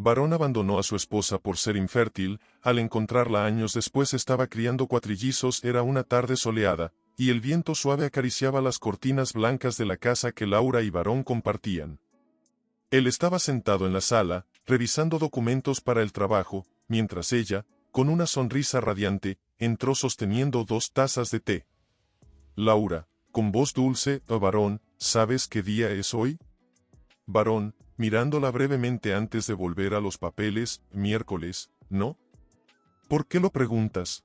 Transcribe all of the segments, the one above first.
Varón abandonó a su esposa por ser infértil, al encontrarla años después estaba criando cuatrillizos. Era una tarde soleada, y el viento suave acariciaba las cortinas blancas de la casa que Laura y Varón compartían. Él estaba sentado en la sala, revisando documentos para el trabajo, mientras ella, con una sonrisa radiante, entró sosteniendo 2 tazas de té. Laura, con voz dulce, Varón, ¿sabes qué día es hoy? Varón, mirándola brevemente antes de volver a los papeles, miércoles, ¿no? ¿Por qué lo preguntas?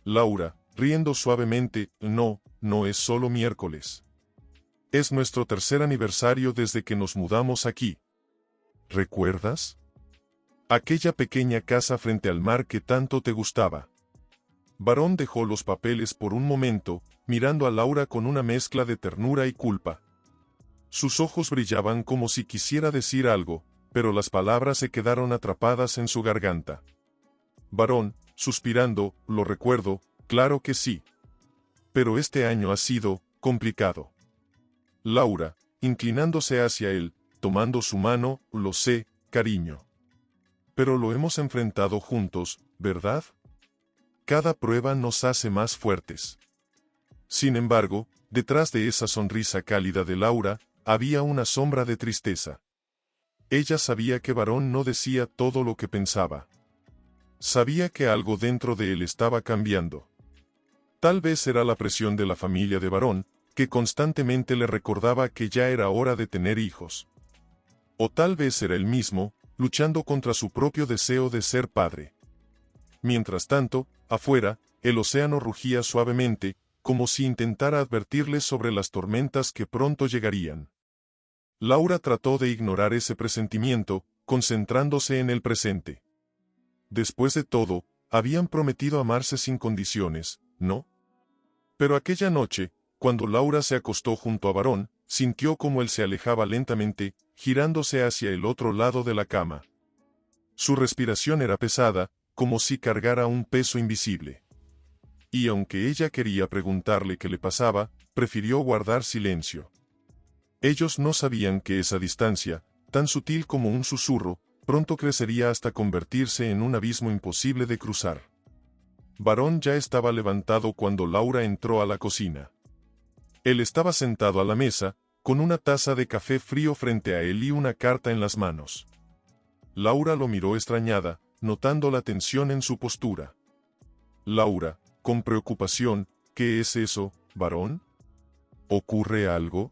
Laura, riendo suavemente, no es solo miércoles. Es nuestro 3er aniversario desde que nos mudamos aquí. ¿Recuerdas? Aquella pequeña casa frente al mar que tanto te gustaba. Varón dejó los papeles por un momento, mirando a Laura con una mezcla de ternura y culpa. Sus ojos brillaban como si quisiera decir algo, pero las palabras se quedaron atrapadas en su garganta. Varón, suspirando, lo recuerdo, claro que sí. Pero este año ha sido complicado. Laura, inclinándose hacia él, tomando su mano, lo sé, cariño. Pero lo hemos enfrentado juntos, ¿verdad? Cada prueba nos hace más fuertes. Sin embargo, detrás de esa sonrisa cálida de Laura, había una sombra de tristeza. Ella sabía que Varón no decía todo lo que pensaba. Sabía que algo dentro de él estaba cambiando. Tal vez era la presión de la familia de Varón, que constantemente le recordaba que ya era hora de tener hijos. O tal vez era él mismo, luchando contra su propio deseo de ser padre. Mientras tanto, afuera, el océano rugía suavemente, como si intentara advertirles sobre las tormentas que pronto llegarían. Laura trató de ignorar ese presentimiento, concentrándose en el presente. Después de todo, habían prometido amarse sin condiciones, ¿no? Pero aquella noche, cuando Laura se acostó junto a Varón, sintió como él se alejaba lentamente, girándose hacia el otro lado de la cama. Su respiración era pesada, como si cargara un peso invisible. Y aunque ella quería preguntarle qué le pasaba, prefirió guardar silencio. Ellos no sabían que esa distancia, tan sutil como un susurro, pronto crecería hasta convertirse en un abismo imposible de cruzar. Varón ya estaba levantado cuando Laura entró a la cocina. Él estaba sentado a la mesa, con una taza de café frío frente a él y una carta en las manos. Laura lo miró extrañada, notando la tensión en su postura. Laura, con preocupación, ¿qué es eso, Varón? ¿Ocurre algo?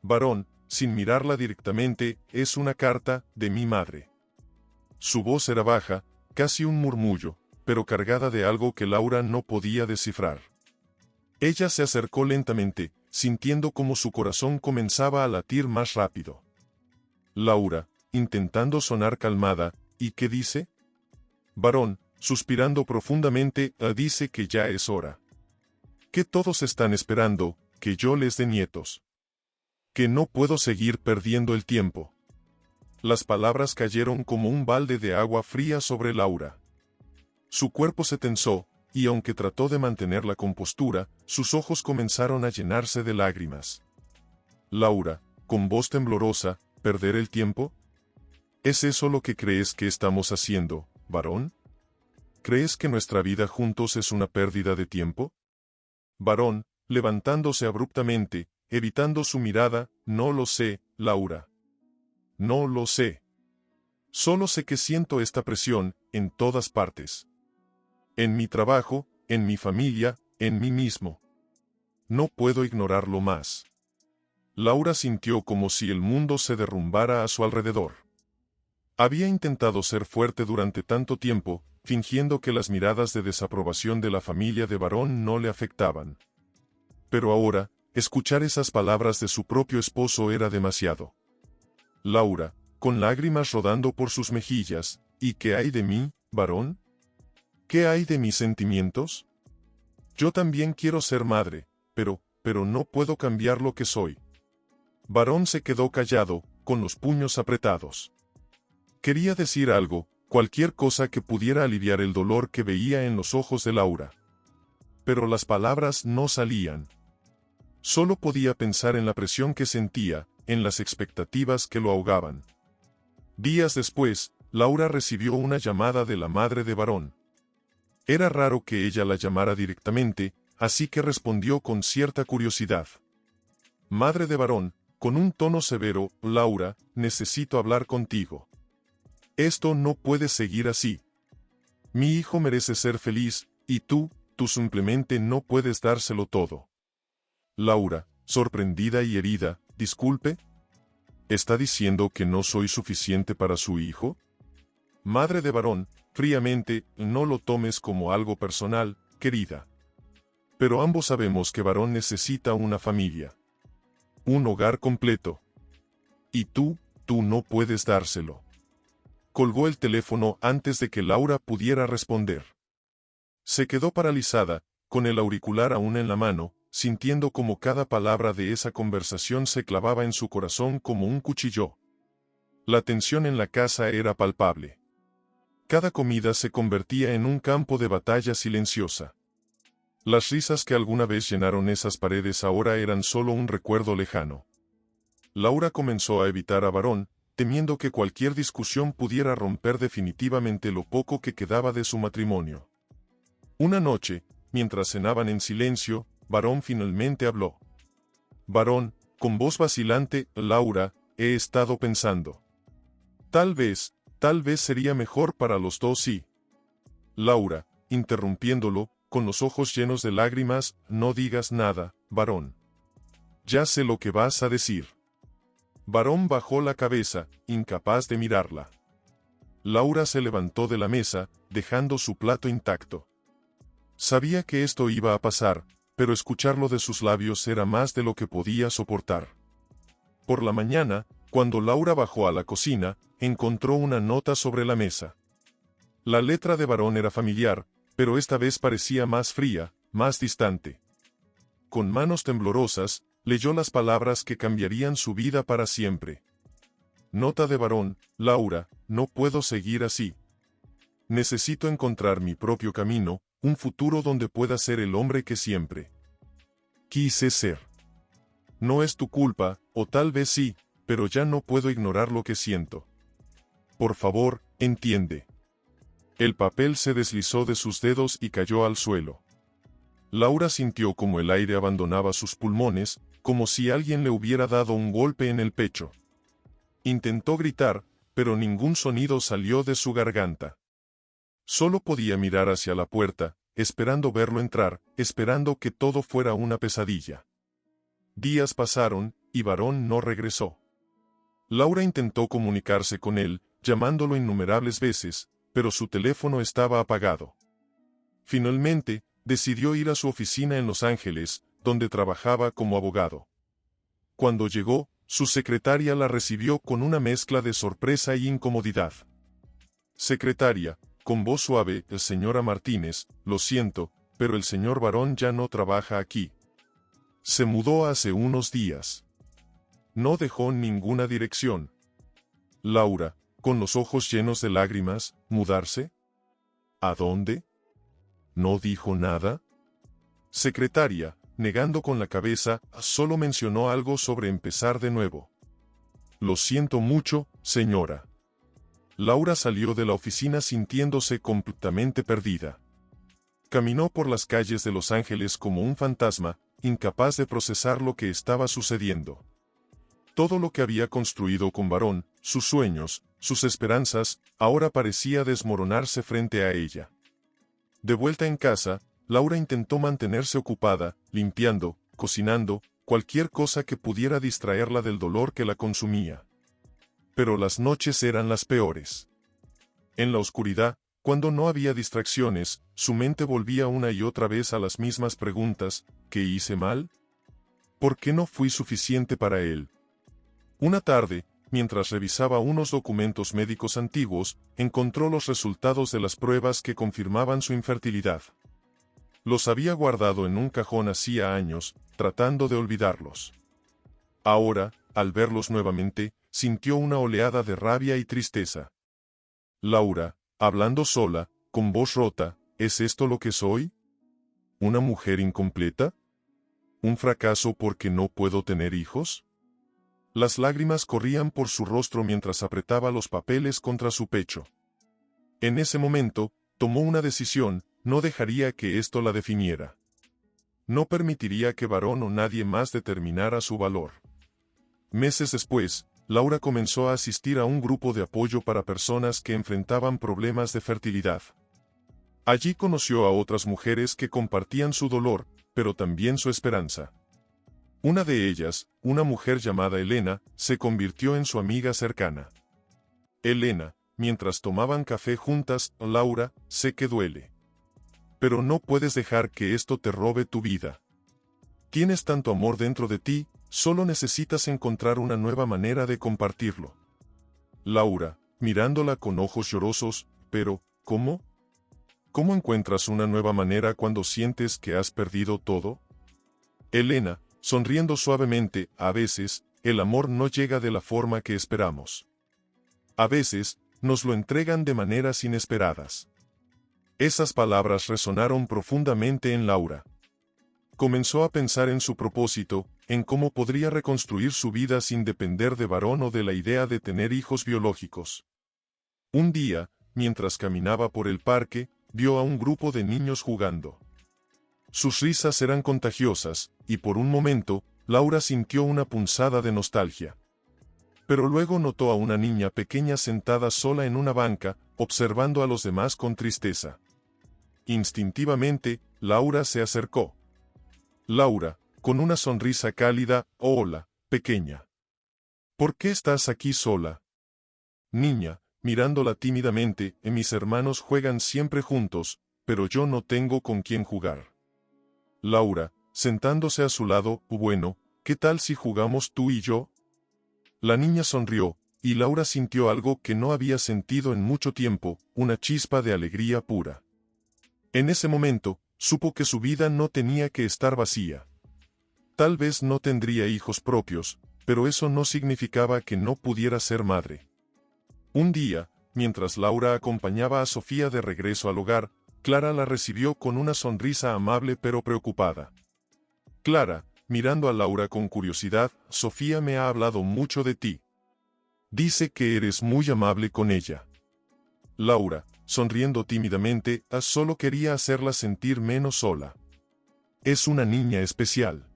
Varón, sin mirarla directamente, es una carta de mi madre. Su voz era baja, casi un murmullo, pero cargada de algo que Laura no podía descifrar. Ella se acercó lentamente, sintiendo como su corazón comenzaba a latir más rápido. Laura, intentando sonar calmada, ¿y qué dice? Varón, suspirando profundamente, dice que ya es hora. Que todos están esperando, que yo les dé nietos. Que no puedo seguir perdiendo el tiempo. Las palabras cayeron como un balde de agua fría sobre Laura. Su cuerpo se tensó, y aunque trató de mantener la compostura, sus ojos comenzaron a llenarse de lágrimas. Laura, con voz temblorosa, ¿perder el tiempo? ¿Es eso lo que crees que estamos haciendo, Varón? ¿Crees que nuestra vida juntos es una pérdida de tiempo? Varón, levantándose abruptamente, evitando su mirada, no lo sé, Laura. No lo sé. Solo sé que siento esta presión, en todas partes. En mi trabajo, en mi familia, en mí mismo. No puedo ignorarlo más. Laura sintió como si el mundo se derrumbara a su alrededor. Había intentado ser fuerte durante tanto tiempo, fingiendo que las miradas de desaprobación de la familia de Varón no le afectaban. Pero ahora, escuchar esas palabras de su propio esposo era demasiado. Laura, con lágrimas rodando por sus mejillas, ¿y qué hay de mí, Varón? ¿Qué hay de mis sentimientos? Yo también quiero ser madre, pero no puedo cambiar lo que soy. Varón se quedó callado, con los puños apretados. Quería decir algo, cualquier cosa que pudiera aliviar el dolor que veía en los ojos de Laura. Pero las palabras no salían. Solo podía pensar en la presión que sentía, en las expectativas que lo ahogaban. Días después, Laura recibió una llamada de la madre de Varón. Era raro que ella la llamara directamente, así que respondió con cierta curiosidad. Madre de Varón, con un tono severo, Laura, necesito hablar contigo. Esto no puede seguir así. Mi hijo merece ser feliz, y tú simplemente no puedes dárselo todo. Laura, sorprendida y herida, disculpe. ¿Está diciendo que no soy suficiente para su hijo? Madre de Varón, fríamente, no lo tomes como algo personal, querida. Pero ambos sabemos que Varón necesita una familia. Un hogar completo. Y tú no puedes dárselo. Colgó el teléfono antes de que Laura pudiera responder. Se quedó paralizada, con el auricular aún en la mano, sintiendo como cada palabra de esa conversación se clavaba en su corazón como un cuchillo. La tensión en la casa era palpable. Cada comida se convertía en un campo de batalla silenciosa. Las risas que alguna vez llenaron esas paredes ahora eran solo un recuerdo lejano. Laura comenzó a evitar a Varón, temiendo que cualquier discusión pudiera romper definitivamente lo poco que quedaba de su matrimonio. Una noche, mientras cenaban en silencio, Varón finalmente habló. Varón, con voz vacilante, Laura, he estado pensando. Tal vez sería mejor para los dos si... Laura, interrumpiéndolo, con los ojos llenos de lágrimas, no digas nada, Varón. Ya sé lo que vas a decir. Varón bajó la cabeza, incapaz de mirarla. Laura se levantó de la mesa, dejando su plato intacto. Sabía que esto iba a pasar, pero escucharlo de sus labios era más de lo que podía soportar. Por la mañana, cuando Laura bajó a la cocina, encontró una nota sobre la mesa. La letra de Varón era familiar, pero esta vez parecía más fría, más distante. Con manos temblorosas, leyó las palabras que cambiarían su vida para siempre. Nota de Varón, Laura, no puedo seguir así. Necesito encontrar mi propio camino, un futuro donde pueda ser el hombre que siempre quise ser. No es tu culpa, o tal vez sí, pero ya no puedo ignorar lo que siento. Por favor, entiende. El papel se deslizó de sus dedos y cayó al suelo. Laura sintió como el aire abandonaba sus pulmones, como si alguien le hubiera dado un golpe en el pecho. Intentó gritar, pero ningún sonido salió de su garganta. Solo podía mirar hacia la puerta, esperando verlo entrar, esperando que todo fuera una pesadilla. Días pasaron, y Varón no regresó. Laura intentó comunicarse con él, llamándolo innumerables veces, pero su teléfono estaba apagado. Finalmente, decidió ir a su oficina en Los Ángeles, donde trabajaba como abogado. Cuando llegó, su secretaria la recibió con una mezcla de sorpresa y incomodidad. Secretaria, con voz suave, señora Martínez, lo siento, pero el señor Varón ya no trabaja aquí. Se mudó hace unos días. No dejó ninguna dirección. Laura, con los ojos llenos de lágrimas, ¿mudarse? ¿A dónde? ¿No dijo nada? Secretaria, negando con la cabeza, solo mencionó algo sobre empezar de nuevo. Lo siento mucho, señora. Laura salió de la oficina sintiéndose completamente perdida. Caminó por las calles de Los Ángeles como un fantasma, incapaz de procesar lo que estaba sucediendo. Todo lo que había construido con Varón, sus sueños, sus esperanzas, ahora parecía desmoronarse frente a ella. De vuelta en casa, Laura intentó mantenerse ocupada, limpiando, cocinando, cualquier cosa que pudiera distraerla del dolor que la consumía. Pero las noches eran las peores. En la oscuridad, cuando no había distracciones, su mente volvía una y otra vez a las mismas preguntas: ¿qué hice mal? ¿Por qué no fui suficiente para él? Una tarde, mientras revisaba unos documentos médicos antiguos, encontró los resultados de las pruebas que confirmaban su infertilidad. Los había guardado en un cajón hacía años, tratando de olvidarlos. Ahora, al verlos nuevamente, sintió una oleada de rabia y tristeza. Laura, hablando sola, con voz rota, ¿es esto lo que soy? ¿Una mujer incompleta? ¿Un fracaso porque no puedo tener hijos? Las lágrimas corrían por su rostro mientras apretaba los papeles contra su pecho. En ese momento, tomó una decisión: no dejaría que esto la definiera. No permitiría que Varón o nadie más determinara su valor. Meses después, Laura comenzó a asistir a un grupo de apoyo para personas que enfrentaban problemas de fertilidad. Allí conoció a otras mujeres que compartían su dolor, pero también su esperanza. Una de ellas, una mujer llamada Elena, se convirtió en su amiga cercana. Elena, mientras tomaban café juntas: Laura, sé que duele. Pero no puedes dejar que esto te robe tu vida. Tienes tanto amor dentro de ti, solo necesitas encontrar una nueva manera de compartirlo. Laura, mirándola con ojos llorosos: pero, ¿cómo? ¿Cómo encuentras una nueva manera cuando sientes que has perdido todo? Elena, sonriendo suavemente: a veces, el amor no llega de la forma que esperamos. A veces, nos lo entregan de maneras inesperadas. Esas palabras resonaron profundamente en Laura. Comenzó a pensar en su propósito, en cómo podría reconstruir su vida sin depender de Varón o de la idea de tener hijos biológicos. Un día, mientras caminaba por el parque, vio a un grupo de niños jugando. Sus risas eran contagiosas, y por un momento, Laura sintió una punzada de nostalgia. Pero luego notó a una niña pequeña sentada sola en una banca, observando a los demás con tristeza. Instintivamente, Laura se acercó. Laura, con una sonrisa cálida: hola, pequeña. ¿Por qué estás aquí sola? Niña, mirándola tímidamente: mis hermanos juegan siempre juntos, pero yo no tengo con quién jugar. Laura, sentándose a su lado: bueno, ¿qué tal si jugamos tú y yo? La niña sonrió, y Laura sintió algo que no había sentido en mucho tiempo: una chispa de alegría pura. En ese momento, supo que su vida no tenía que estar vacía. Tal vez no tendría hijos propios, pero eso no significaba que no pudiera ser madre. Un día, mientras Laura acompañaba a Sofía de regreso al hogar, Clara la recibió con una sonrisa amable pero preocupada. Clara, mirando a Laura con curiosidad: Sofía me ha hablado mucho de ti. Dice que eres muy amable con ella. Laura, sonriendo tímidamente: solo quería hacerla sentir menos sola. Es una niña especial.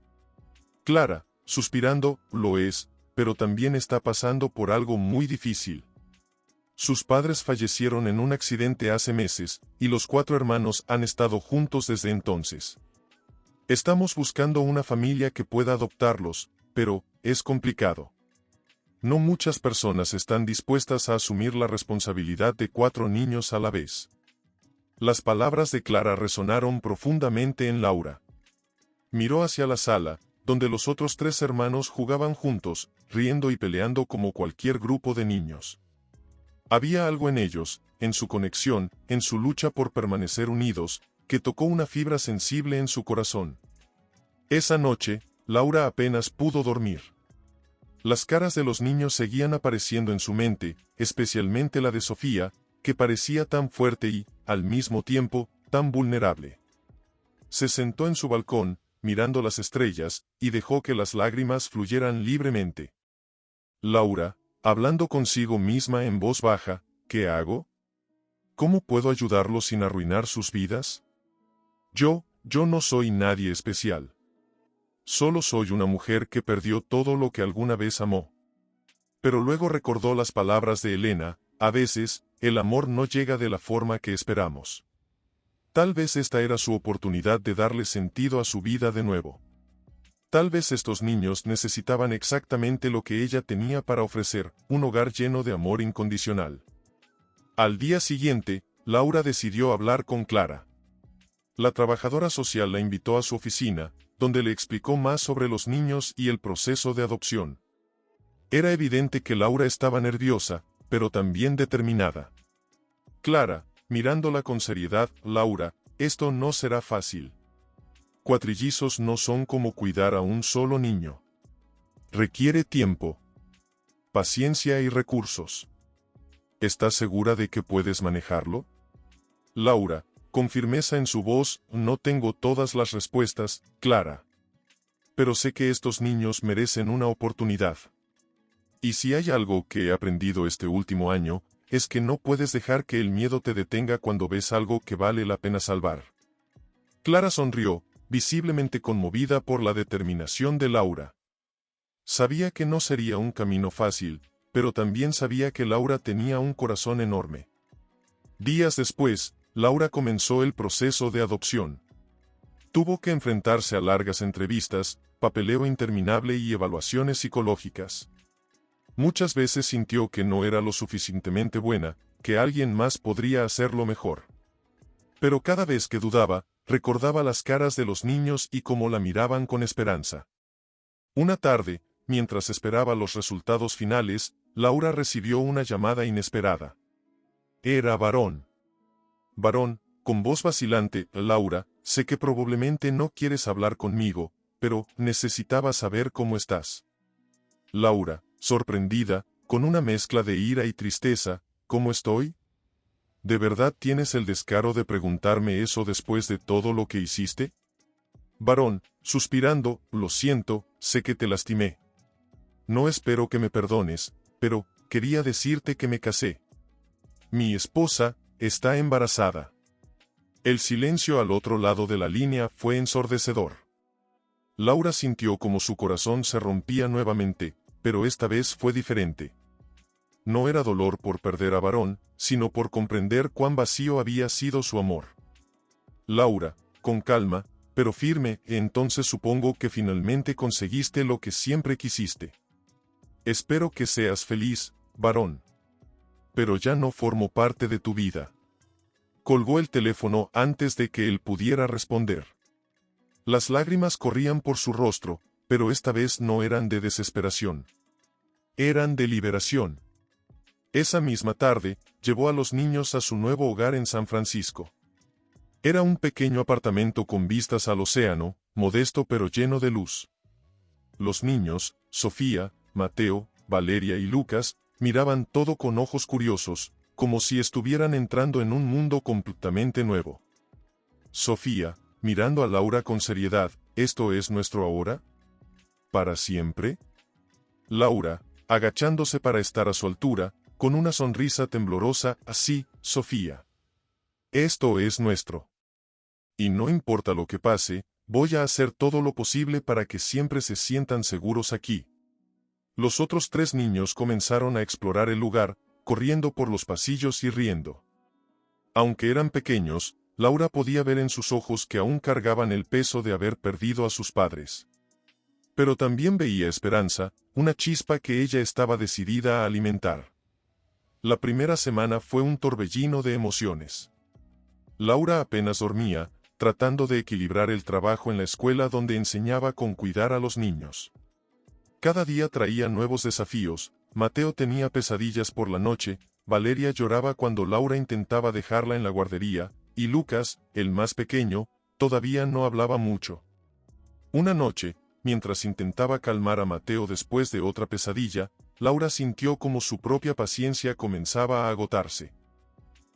Clara, suspirando: lo es, pero también está pasando por algo muy difícil. Sus padres fallecieron en un accidente hace meses, y los 4 hermanos han estado juntos desde entonces. Estamos buscando una familia que pueda adoptarlos, pero es complicado. No muchas personas están dispuestas a asumir la responsabilidad de 4 niños a la vez. Las palabras de Clara resonaron profundamente en Laura. Miró hacia la sala, donde los otros 3 hermanos jugaban juntos, riendo y peleando como cualquier grupo de niños. Había algo en ellos, en su conexión, en su lucha por permanecer unidos, que tocó una fibra sensible en su corazón. Esa noche, Laura apenas pudo dormir. Las caras de los niños seguían apareciendo en su mente, especialmente la de Sofía, que parecía tan fuerte y, al mismo tiempo, tan vulnerable. Se sentó en su balcón, mirando las estrellas, y dejó que las lágrimas fluyeran libremente. Laura, hablando consigo misma en voz baja: ¿qué hago? ¿Cómo puedo ayudarlos sin arruinar sus vidas? Yo no soy nadie especial. Solo soy una mujer que perdió todo lo que alguna vez amó. Pero luego recordó las palabras de Elena: a veces, el amor no llega de la forma que esperamos. Tal vez esta era su oportunidad de darle sentido a su vida de nuevo. Tal vez estos niños necesitaban exactamente lo que ella tenía para ofrecer: un hogar lleno de amor incondicional. Al día siguiente, Laura decidió hablar con Clara. La trabajadora social la invitó a su oficina, donde le explicó más sobre los niños y el proceso de adopción. Era evidente que Laura estaba nerviosa, pero también determinada. Clara, mirándola con seriedad: Laura, esto no será fácil. Cuatrillizos no son como cuidar a un solo niño. Requiere tiempo, paciencia y recursos. ¿Estás segura de que puedes manejarlo? Laura, con firmeza en su voz: no tengo todas las respuestas, Clara. Pero sé que estos niños merecen una oportunidad. Y si hay algo que he aprendido este último año, es que no puedes dejar que el miedo te detenga cuando ves algo que vale la pena salvar. Clara sonrió, visiblemente conmovida por la determinación de Laura. Sabía que no sería un camino fácil, pero también sabía que Laura tenía un corazón enorme. Días después, Laura comenzó el proceso de adopción. Tuvo que enfrentarse a largas entrevistas, papeleo interminable y evaluaciones psicológicas. Muchas veces sintió que no era lo suficientemente buena, que alguien más podría hacerlo mejor. Pero cada vez que dudaba, recordaba las caras de los niños y cómo la miraban con esperanza. Una tarde, mientras esperaba los resultados finales, Laura recibió una llamada inesperada. Era Varón. Varón, con voz vacilante, Laura, sé que probablemente no quieres hablar conmigo, pero necesitaba saber cómo estás. Laura, sorprendida, con una mezcla de ira y tristeza, ¿cómo estoy? ¿De verdad tienes el descaro de preguntarme eso después de todo lo que hiciste? Varón, suspirando, lo siento, sé que te lastimé. No espero que me perdones, pero quería decirte que me casé. Mi esposa está embarazada. El silencio al otro lado de la línea fue ensordecedor. Laura sintió como su corazón se rompía nuevamente, pero esta vez fue diferente. No era dolor por perder a Varón, sino por comprender cuán vacío había sido su amor. Laura, con calma, pero firme, entonces supongo que finalmente conseguiste lo que siempre quisiste. Espero que seas feliz, Varón. Pero ya no formo parte de tu vida. Colgó el teléfono antes de que él pudiera responder. Las lágrimas corrían por su rostro, pero esta vez no eran de desesperación. Eran de liberación. Esa misma tarde, llevó a los niños a su nuevo hogar en San Francisco. Era un pequeño apartamento con vistas al océano, modesto pero lleno de luz. Los niños, Sofía, Mateo, Valeria y Lucas, miraban todo con ojos curiosos, como si estuvieran entrando en un mundo completamente nuevo. Sofía, mirando a Laura con seriedad, ¿esto es nuestro ahora? ¿Para siempre? Laura, agachándose para estar a su altura, con una sonrisa temblorosa, así, Sofía. Esto es nuestro. Y no importa lo que pase, voy a hacer todo lo posible para que siempre se sientan seguros aquí. Los otros 3 niños comenzaron a explorar el lugar, corriendo por los pasillos y riendo. Aunque eran pequeños, Laura podía ver en sus ojos que aún cargaban el peso de haber perdido a sus padres. Pero también veía esperanza, una chispa que ella estaba decidida a alimentar. La primera semana fue un torbellino de emociones. Laura apenas dormía, tratando de equilibrar el trabajo en la escuela donde enseñaba con cuidar a los niños. Cada día traía nuevos desafíos, Mateo tenía pesadillas por la noche, Valeria lloraba cuando Laura intentaba dejarla en la guardería, y Lucas, el más pequeño, todavía no hablaba mucho. Una noche, mientras intentaba calmar a Mateo después de otra pesadilla, Laura sintió como su propia paciencia comenzaba a agotarse.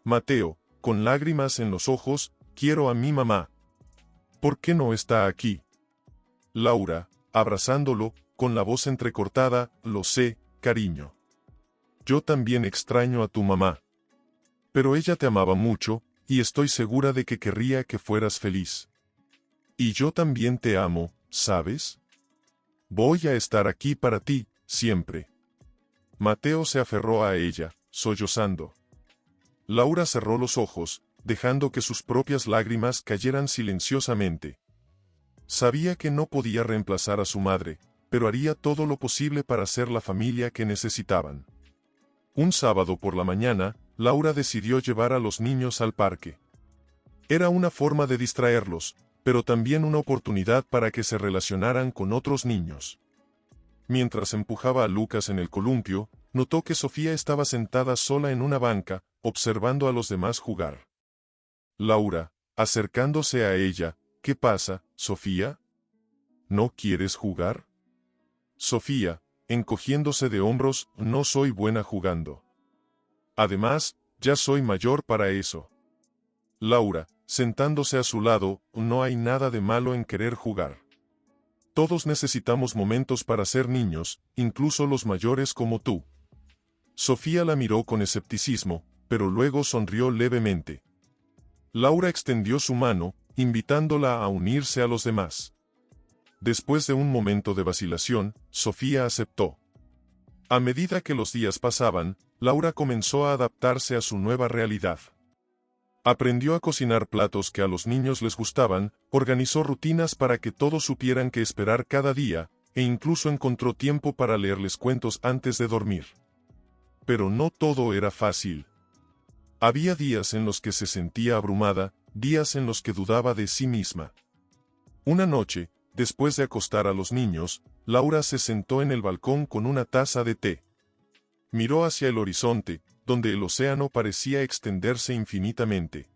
Mateo, con lágrimas en los ojos, quiero a mi mamá. ¿Por qué no está aquí? Laura, abrazándolo, con la voz entrecortada, lo sé, cariño. Yo también extraño a tu mamá. Pero ella te amaba mucho, y estoy segura de que querría que fueras feliz. Y yo también te amo, ¿sabes? Voy a estar aquí para ti, siempre. Mateo se aferró a ella, sollozando. Laura cerró los ojos, dejando que sus propias lágrimas cayeran silenciosamente. Sabía que no podía reemplazar a su madre, pero haría todo lo posible para ser la familia que necesitaban. Un sábado por la mañana, Laura decidió llevar a los niños al parque. Era una forma de distraerlos, pero también una oportunidad para que se relacionaran con otros niños. Mientras empujaba a Lucas en el columpio, notó que Sofía estaba sentada sola en una banca, observando a los demás jugar. Laura, acercándose a ella, ¿qué pasa, Sofía? ¿No quieres jugar? Sofía, encogiéndose de hombros, no soy buena jugando. Además, ya soy mayor para eso. Laura, sentándose a su lado, no hay nada de malo en querer jugar. Todos necesitamos momentos para ser niños, incluso los mayores como tú. Sofía la miró con escepticismo, pero luego sonrió levemente. Laura extendió su mano, invitándola a unirse a los demás. Después de un momento de vacilación, Sofía aceptó. A medida que los días pasaban, Laura comenzó a adaptarse a su nueva realidad. Aprendió a cocinar platos que a los niños les gustaban, organizó rutinas para que todos supieran qué esperar cada día, e incluso encontró tiempo para leerles cuentos antes de dormir. Pero no todo era fácil. Había días en los que se sentía abrumada, días en los que dudaba de sí misma. Una noche, después de acostar a los niños, Laura se sentó en el balcón con una taza de té. Miró hacia el horizonte, donde el océano parecía extenderse infinitamente.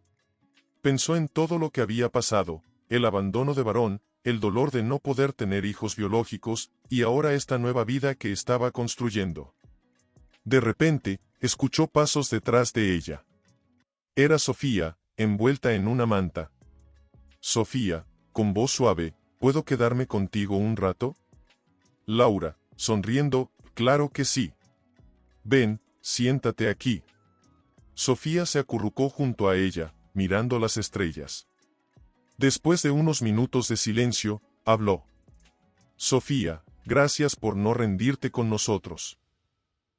Pensó en todo lo que había pasado, el abandono de Varón, el dolor de no poder tener hijos biológicos, y ahora esta nueva vida que estaba construyendo. De repente, escuchó pasos detrás de ella. Era Sofía, envuelta en una manta. Sofía, con voz suave, ¿puedo quedarme contigo un rato? Laura, sonriendo, claro que sí. Ven, siéntate aquí. Sofía se acurrucó junto a ella, mirando las estrellas. Después de unos minutos de silencio, habló. Sofía, gracias por no rendirte con nosotros.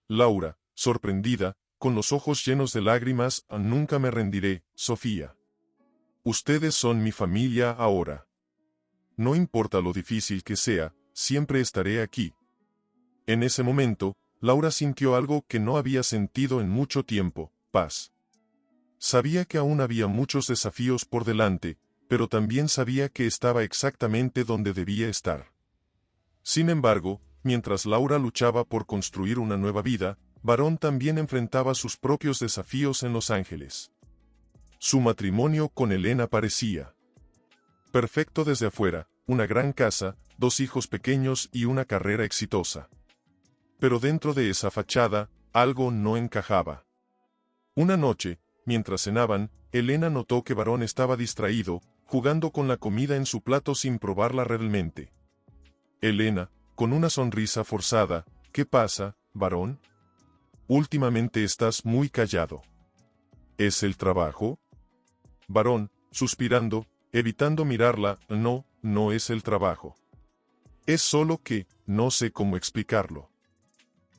Laura, sorprendida, con los ojos llenos de lágrimas, nunca me rendiré, Sofía. Ustedes son mi familia ahora. No importa lo difícil que sea, siempre estaré aquí. En ese momento, Laura sintió algo que no había sentido en mucho tiempo, paz. Sabía que aún había muchos desafíos por delante, pero también sabía que estaba exactamente donde debía estar. Sin embargo, mientras Laura luchaba por construir una nueva vida, Varón también enfrentaba sus propios desafíos en Los Ángeles. Su matrimonio con Elena parecía perfecto desde afuera, una gran casa, 2 hijos pequeños y una carrera exitosa. Pero dentro de esa fachada, algo no encajaba. Una noche, mientras cenaban, Elena notó que Varón estaba distraído, jugando con la comida en su plato sin probarla realmente. Elena, con una sonrisa forzada, ¿qué pasa, Varón? Últimamente estás muy callado. ¿Es el trabajo? Varón, suspirando, evitando mirarla, no, no es el trabajo. Es solo que, no sé cómo explicarlo.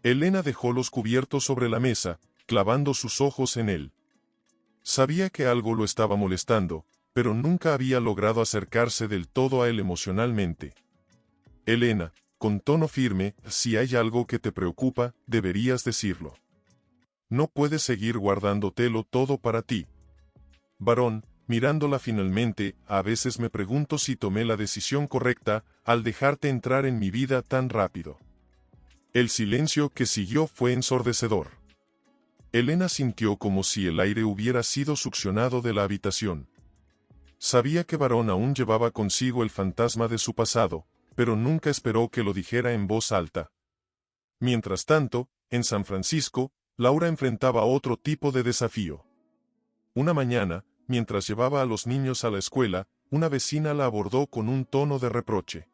Elena dejó los cubiertos sobre la mesa, clavando sus ojos en él. Sabía que algo lo estaba molestando, pero nunca había logrado acercarse del todo a él emocionalmente. Elena, con tono firme, si hay algo que te preocupa, deberías decirlo. No puedes seguir guardándotelo todo para ti. Varón, mirándola finalmente, a veces me pregunto si tomé la decisión correcta al dejarte entrar en mi vida tan rápido. El silencio que siguió fue ensordecedor. Elena sintió como si el aire hubiera sido succionado de la habitación. Sabía que Varón aún llevaba consigo el fantasma de su pasado, pero nunca esperó que lo dijera en voz alta. Mientras tanto, en San Francisco, Laura enfrentaba otro tipo de desafío. Una mañana, mientras llevaba a los niños a la escuela, una vecina la abordó con un tono de reproche.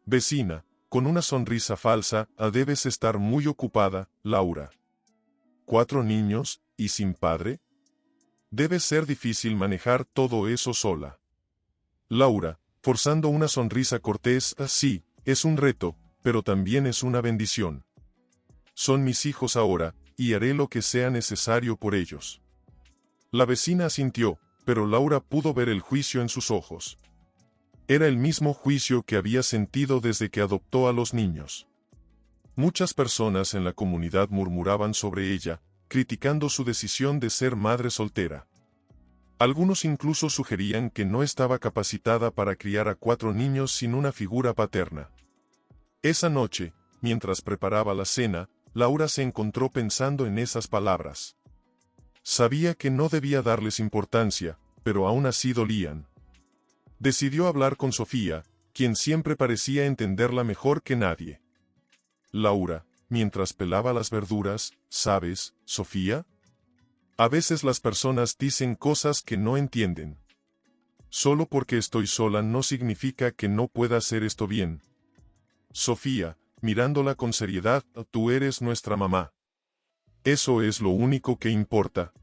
Vecina, con una sonrisa falsa, debes estar muy ocupada, Laura. 4 niños, y sin padre. Debe ser difícil manejar todo eso sola. Laura, forzando una sonrisa cortés, sí, es un reto, pero también es una bendición. Son mis hijos ahora, y haré lo que sea necesario por ellos. La vecina asintió, pero Laura pudo ver el juicio en sus ojos. Era el mismo juicio que había sentido desde que adoptó a los niños. Muchas personas en la comunidad murmuraban sobre ella, criticando su decisión de ser madre soltera. Algunos incluso sugerían que no estaba capacitada para criar a 4 niños sin una figura paterna. Esa noche, mientras preparaba la cena, Laura se encontró pensando en esas palabras. Sabía que no debía darles importancia, pero aún así dolían. Decidió hablar con Sofía, quien siempre parecía entenderla mejor que nadie. Laura, mientras pelaba las verduras, ¿sabes, Sofía? A veces las personas dicen cosas que no entienden. Solo porque estoy sola no significa que no pueda hacer esto bien. Sofía, mirándola con seriedad, tú eres nuestra mamá. Eso es lo único que importa.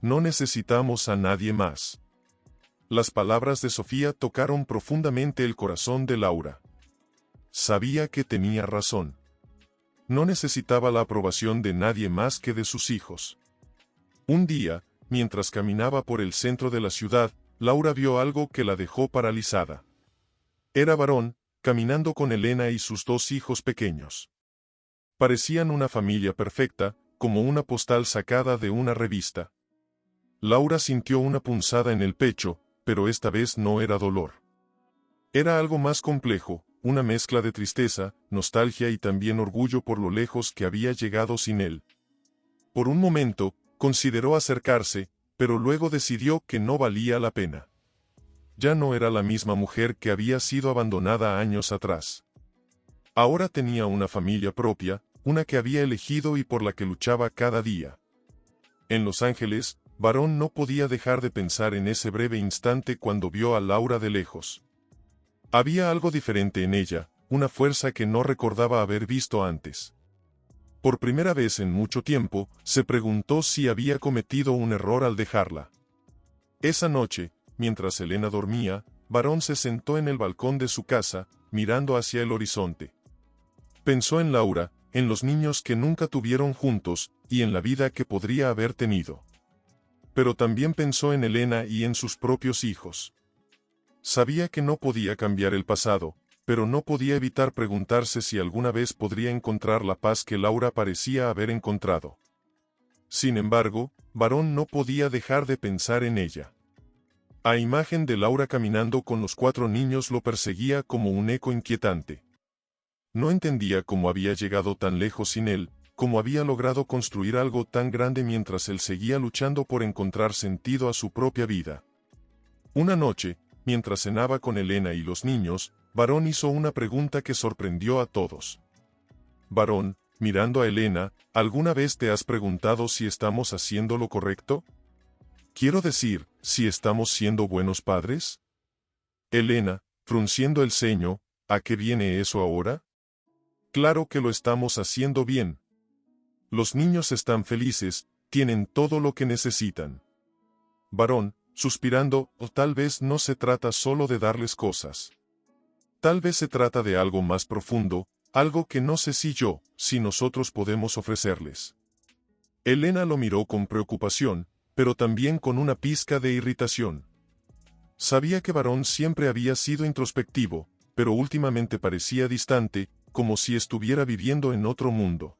No necesitamos a nadie más. Las palabras de Sofía tocaron profundamente el corazón de Laura. Sabía que tenía razón. No necesitaba la aprobación de nadie más que de sus hijos. Un día, mientras caminaba por el centro de la ciudad, Laura vio algo que la dejó paralizada. Era varón, caminando con Elena y sus dos hijos pequeños. Parecían una familia perfecta, como una postal sacada de una revista. Laura sintió una punzada en el pecho, pero esta vez no era dolor. Era algo más complejo, una mezcla de tristeza, nostalgia y también orgullo por lo lejos que había llegado sin él. Por un momento, consideró acercarse, pero luego decidió que no valía la pena. Ya no era la misma mujer que había sido abandonada años atrás. Ahora tenía una familia propia, una que había elegido y por la que luchaba cada día. En Los Ángeles, Varón no podía dejar de pensar en ese breve instante cuando vio a Laura de lejos. Había algo diferente en ella, una fuerza que no recordaba haber visto antes. Por primera vez en mucho tiempo, se preguntó si había cometido un error al dejarla. Esa noche, mientras Elena dormía, Varón se sentó en el balcón de su casa, mirando hacia el horizonte. Pensó en Laura, en los niños que nunca tuvieron juntos, y en la vida que podría haber tenido. Pero también pensó en Elena y en sus propios hijos. Sabía que no podía cambiar el pasado, pero no podía evitar preguntarse si alguna vez podría encontrar la paz que Laura parecía haber encontrado. Sin embargo, Varón no podía dejar de pensar en ella. La imagen de Laura caminando con los 4 niños lo perseguía como un eco inquietante. No entendía cómo había llegado tan lejos sin él, cómo había logrado construir algo tan grande mientras él seguía luchando por encontrar sentido a su propia vida. Una noche, mientras cenaba con Elena y los niños, Varón hizo una pregunta que sorprendió a todos. Varón, mirando a Elena, ¿alguna vez te has preguntado si estamos haciendo lo correcto? Quiero decir, si estamos siendo buenos padres. Elena, frunciendo el ceño, ¿a qué viene eso ahora? Claro que lo estamos haciendo bien. Los niños están felices, tienen todo lo que necesitan. Varón, suspirando, o tal vez no se trata solo de darles cosas. Tal vez se trata de algo más profundo, algo que no sé si nosotros podemos ofrecerles. Elena lo miró con preocupación, pero también con una pizca de irritación. Sabía que Varón siempre había sido introspectivo, pero últimamente parecía distante, como si estuviera viviendo en otro mundo.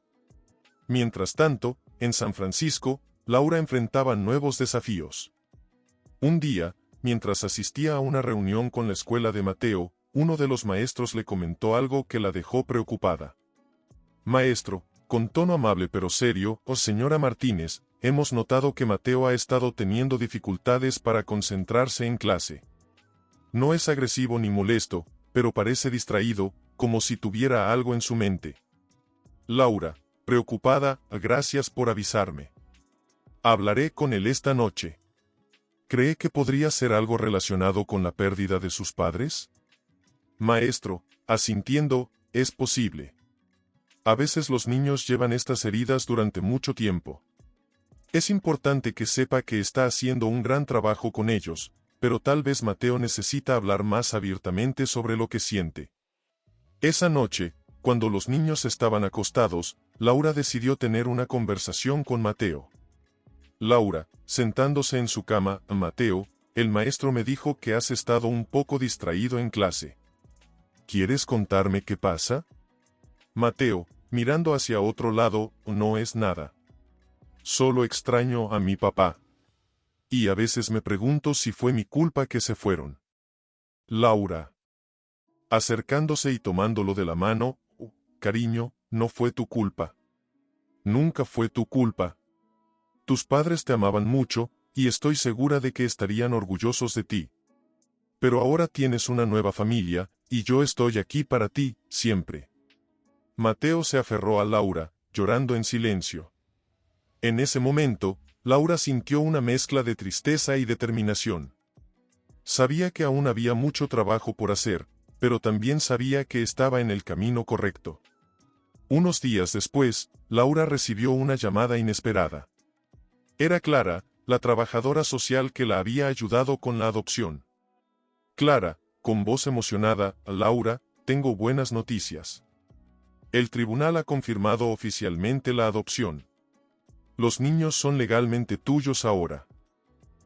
Mientras tanto, en San Francisco, Laura enfrentaba nuevos desafíos. Un día, mientras asistía a una reunión con la escuela de Mateo, uno de los maestros le comentó algo que la dejó preocupada. Maestro, con tono amable pero serio, señora Martínez, hemos notado que Mateo ha estado teniendo dificultades para concentrarse en clase. No es agresivo ni molesto, pero parece distraído, como si tuviera algo en su mente. Laura, preocupada, gracias por avisarme. Hablaré con él esta noche. ¿Cree que podría ser algo relacionado con la pérdida de sus padres? Maestro, asintiendo, es posible. A veces los niños llevan estas heridas durante mucho tiempo. Es importante que sepa que está haciendo un gran trabajo con ellos, pero tal vez Mateo necesita hablar más abiertamente sobre lo que siente. Esa noche, cuando los niños estaban acostados, Laura decidió tener una conversación con Mateo. Laura, sentándose en su cama, Mateo, el maestro me dijo que has estado un poco distraído en clase. ¿Quieres contarme qué pasa? Mateo, mirando hacia otro lado, no es nada. Solo extraño a mi papá. Y a veces me pregunto si fue mi culpa que se fueron. Laura, acercándose y tomándolo de la mano, cariño, no fue tu culpa. Nunca fue tu culpa. Tus padres te amaban mucho, y estoy segura de que estarían orgullosos de ti. Pero ahora tienes una nueva familia, y yo estoy aquí para ti, siempre. Mateo se aferró a Laura, llorando en silencio. En ese momento, Laura sintió una mezcla de tristeza y determinación. Sabía que aún había mucho trabajo por hacer, pero también sabía que estaba en el camino correcto. Unos días después, Laura recibió una llamada inesperada. Era Clara, la trabajadora social que la había ayudado con la adopción. Clara, con voz emocionada, Laura, tengo buenas noticias. El tribunal ha confirmado oficialmente la adopción. Los niños son legalmente tuyos ahora.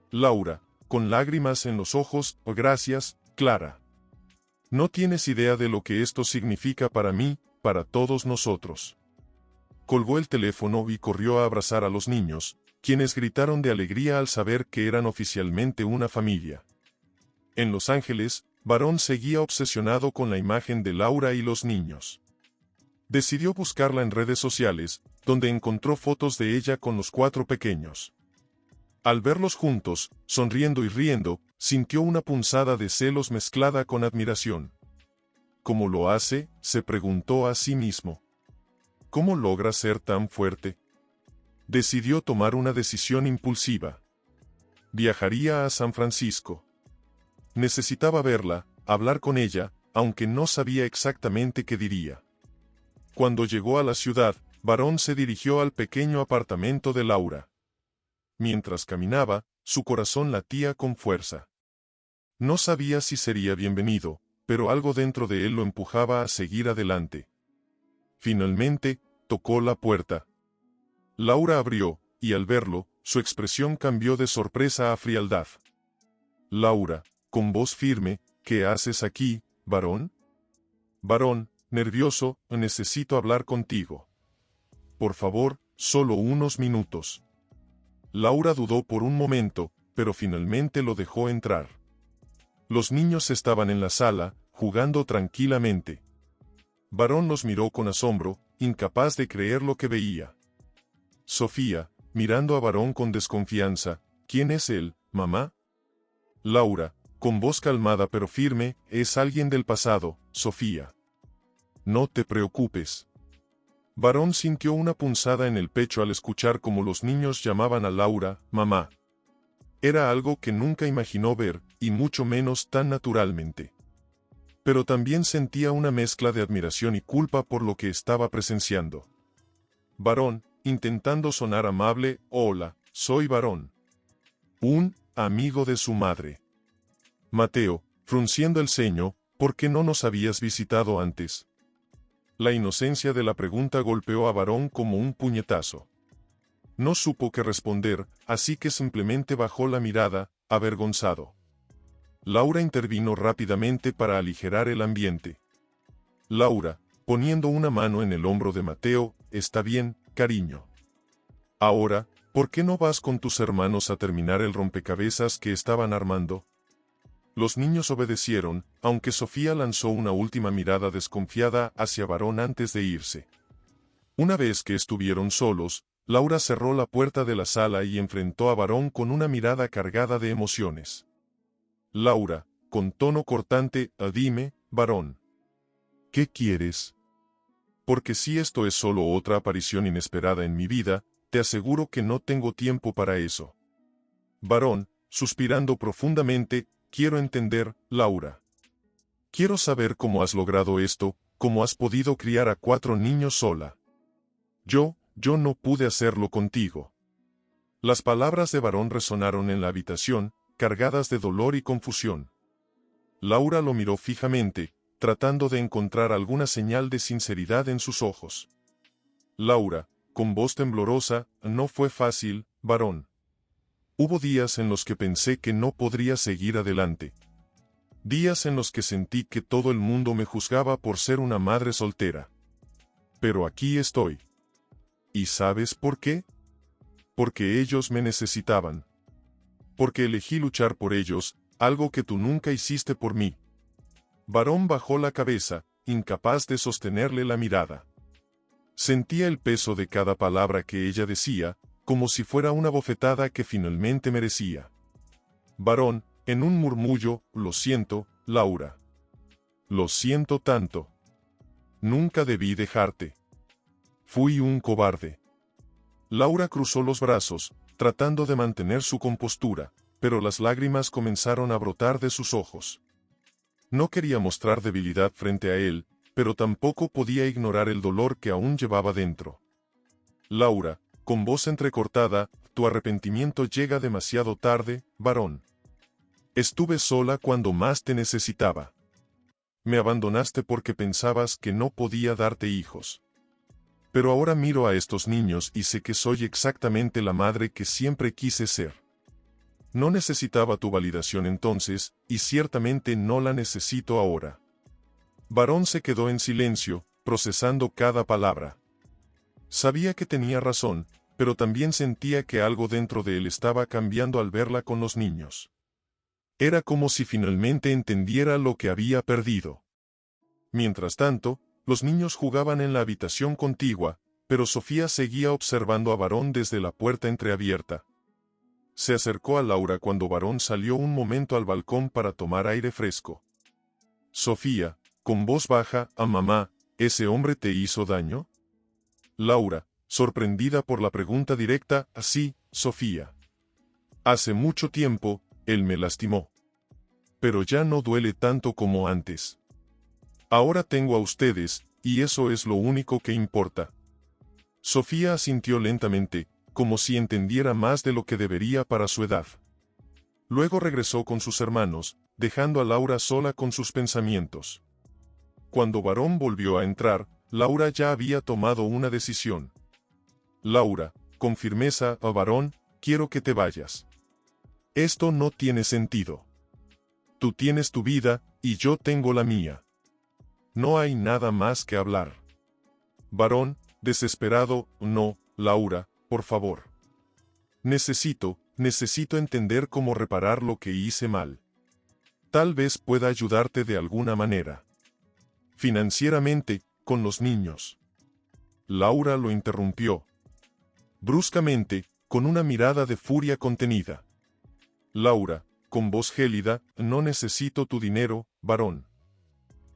Laura, con lágrimas en los ojos, gracias, Clara. No tienes idea de lo que esto significa para mí, para todos nosotros. Colgó el teléfono y corrió a abrazar a los niños, quienes gritaron de alegría al saber que eran oficialmente una familia. En Los Ángeles, Varón seguía obsesionado con la imagen de Laura y los niños. Decidió buscarla en redes sociales, donde encontró fotos de ella con los 4 pequeños. Al verlos juntos, sonriendo y riendo, sintió una punzada de celos mezclada con admiración. ¿Cómo lo hace?, se preguntó a sí mismo. ¿Cómo logra ser tan fuerte? Decidió tomar una decisión impulsiva. Viajaría a San Francisco. Necesitaba verla, hablar con ella, aunque no sabía exactamente qué diría. Cuando llegó a la ciudad, Varón se dirigió al pequeño apartamento de Laura. Mientras caminaba, su corazón latía con fuerza. No sabía si sería bienvenido, pero algo dentro de él lo empujaba a seguir adelante. Finalmente, tocó la puerta. Laura abrió, y al verlo, su expresión cambió de sorpresa a frialdad. Laura, con voz firme, ¿qué haces aquí, Varón? Varón, nervioso, necesito hablar contigo. Por favor, solo unos minutos. Laura dudó por un momento, pero finalmente lo dejó entrar. Los niños estaban en la sala, jugando tranquilamente. Varón los miró con asombro, incapaz de creer lo que veía. Sofía, mirando a Varón con desconfianza, ¿quién es él, mamá? Laura, con voz calmada pero firme, es alguien del pasado, Sofía. No te preocupes. Varón sintió una punzada en el pecho al escuchar cómo los niños llamaban a Laura, mamá. Era algo que nunca imaginó ver, y mucho menos tan naturalmente. Pero también sentía una mezcla de admiración y culpa por lo que estaba presenciando. Varón, intentando sonar amable, hola, soy Varón. Un amigo de su madre. Mateo, frunciendo el ceño, ¿por qué no nos habías visitado antes? La inocencia de la pregunta golpeó a Varón como un puñetazo. No supo qué responder, así que simplemente bajó la mirada, avergonzado. Laura intervino rápidamente para aligerar el ambiente. Laura, poniendo una mano en el hombro de Mateo, está bien, cariño. Ahora, ¿por qué no vas con tus hermanos a terminar el rompecabezas que estaban armando? Los niños obedecieron, aunque Sofía lanzó una última mirada desconfiada hacia Varón antes de irse. Una vez que estuvieron solos, Laura cerró la puerta de la sala y enfrentó a Varón con una mirada cargada de emociones. Laura, con tono cortante, dime, Varón. ¿Qué quieres? Porque si esto es solo otra aparición inesperada en mi vida, te aseguro que no tengo tiempo para eso. Varón, suspirando profundamente, quiero entender, Laura. Quiero saber cómo has logrado esto, cómo has podido criar a 4 niños sola. Yo no pude hacerlo contigo. Las palabras de Varón resonaron en la habitación, cargadas de dolor y confusión. Laura lo miró fijamente, tratando de encontrar alguna señal de sinceridad en sus ojos. Laura, con voz temblorosa, no fue fácil, Varón. Hubo días en los que pensé que no podría seguir adelante. Días en los que sentí que todo el mundo me juzgaba por ser una madre soltera. Pero aquí estoy. ¿Y sabes por qué? Porque ellos me necesitaban. Porque elegí luchar por ellos, algo que tú nunca hiciste por mí. Varón bajó la cabeza, incapaz de sostenerle la mirada. Sentía el peso de cada palabra que ella decía, como si fuera una bofetada que finalmente merecía. Varón, en un murmullo, lo siento, Laura. Lo siento tanto. Nunca debí dejarte. Fui un cobarde. Laura cruzó los brazos, tratando de mantener su compostura, pero las lágrimas comenzaron a brotar de sus ojos. No quería mostrar debilidad frente a él, pero tampoco podía ignorar el dolor que aún llevaba dentro. Laura, con voz entrecortada, tu arrepentimiento llega demasiado tarde, varón. Estuve sola cuando más te necesitaba. Me abandonaste porque pensabas que no podía darte hijos. Pero ahora miro a estos niños y sé que soy exactamente la madre que siempre quise ser. No necesitaba tu validación entonces, y ciertamente no la necesito ahora. Varón se quedó en silencio, procesando cada palabra. Sabía que tenía razón, pero también sentía que algo dentro de él estaba cambiando al verla con los niños. Era como si finalmente entendiera lo que había perdido. Mientras tanto, los niños jugaban en la habitación contigua, pero Sofía seguía observando a Varón desde la puerta entreabierta. Se acercó a Laura cuando Varón salió un momento al balcón para tomar aire fresco. Sofía, con voz baja, a mamá, ¿ese hombre te hizo daño? Laura, sorprendida por la pregunta directa, sí, Sofía. Hace mucho tiempo, él me lastimó. Pero ya no duele tanto como antes. Ahora tengo a ustedes, y eso es lo único que importa. Sofía asintió lentamente, como si entendiera más de lo que debería para su edad. Luego regresó con sus hermanos, dejando a Laura sola con sus pensamientos. Cuando Varón volvió a entrar, Laura ya había tomado una decisión. Laura, con firmeza, a Varón, quiero que te vayas. Esto no tiene sentido. Tú tienes tu vida, y yo tengo la mía. No hay nada más que hablar. Varón, desesperado, no, Laura, por favor. Necesito entender cómo reparar lo que hice mal. Tal vez pueda ayudarte de alguna manera. Financieramente, con los niños. Laura lo interrumpió. Bruscamente, con una mirada de furia contenida. Laura, con voz gélida, no necesito tu dinero, varón.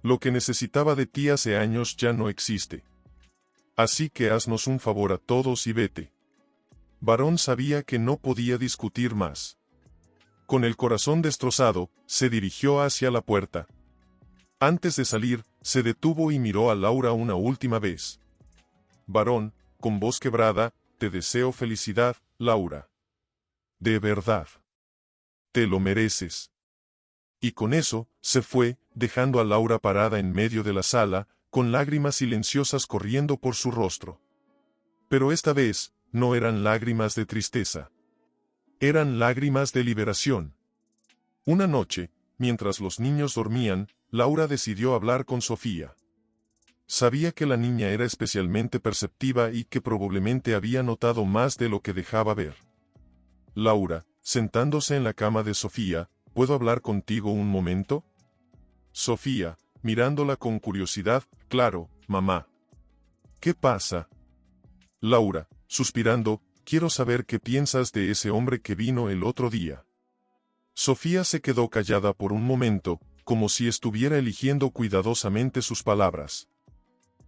Lo que necesitaba de ti hace años ya no existe. Así que haznos un favor a todos y vete. Varón sabía que no podía discutir más. Con el corazón destrozado, se dirigió hacia la puerta. Antes de salir, se detuvo y miró a Laura una última vez. Varón, con voz quebrada, te deseo felicidad, Laura. De verdad. Te lo mereces. Y con eso, se fue, dejando a Laura parada en medio de la sala, con lágrimas silenciosas corriendo por su rostro. Pero esta vez, no eran lágrimas de tristeza. Eran lágrimas de liberación. Una noche, mientras los niños dormían, Laura decidió hablar con Sofía. Sabía que la niña era especialmente perceptiva y que probablemente había notado más de lo que dejaba ver. Laura, sentándose en la cama de Sofía, ¿puedo hablar contigo un momento? Sofía, mirándola con curiosidad, claro, mamá. ¿Qué pasa? Laura, suspirando, quiero saber qué piensas de ese hombre que vino el otro día. Sofía se quedó callada por un momento, como si estuviera eligiendo cuidadosamente sus palabras.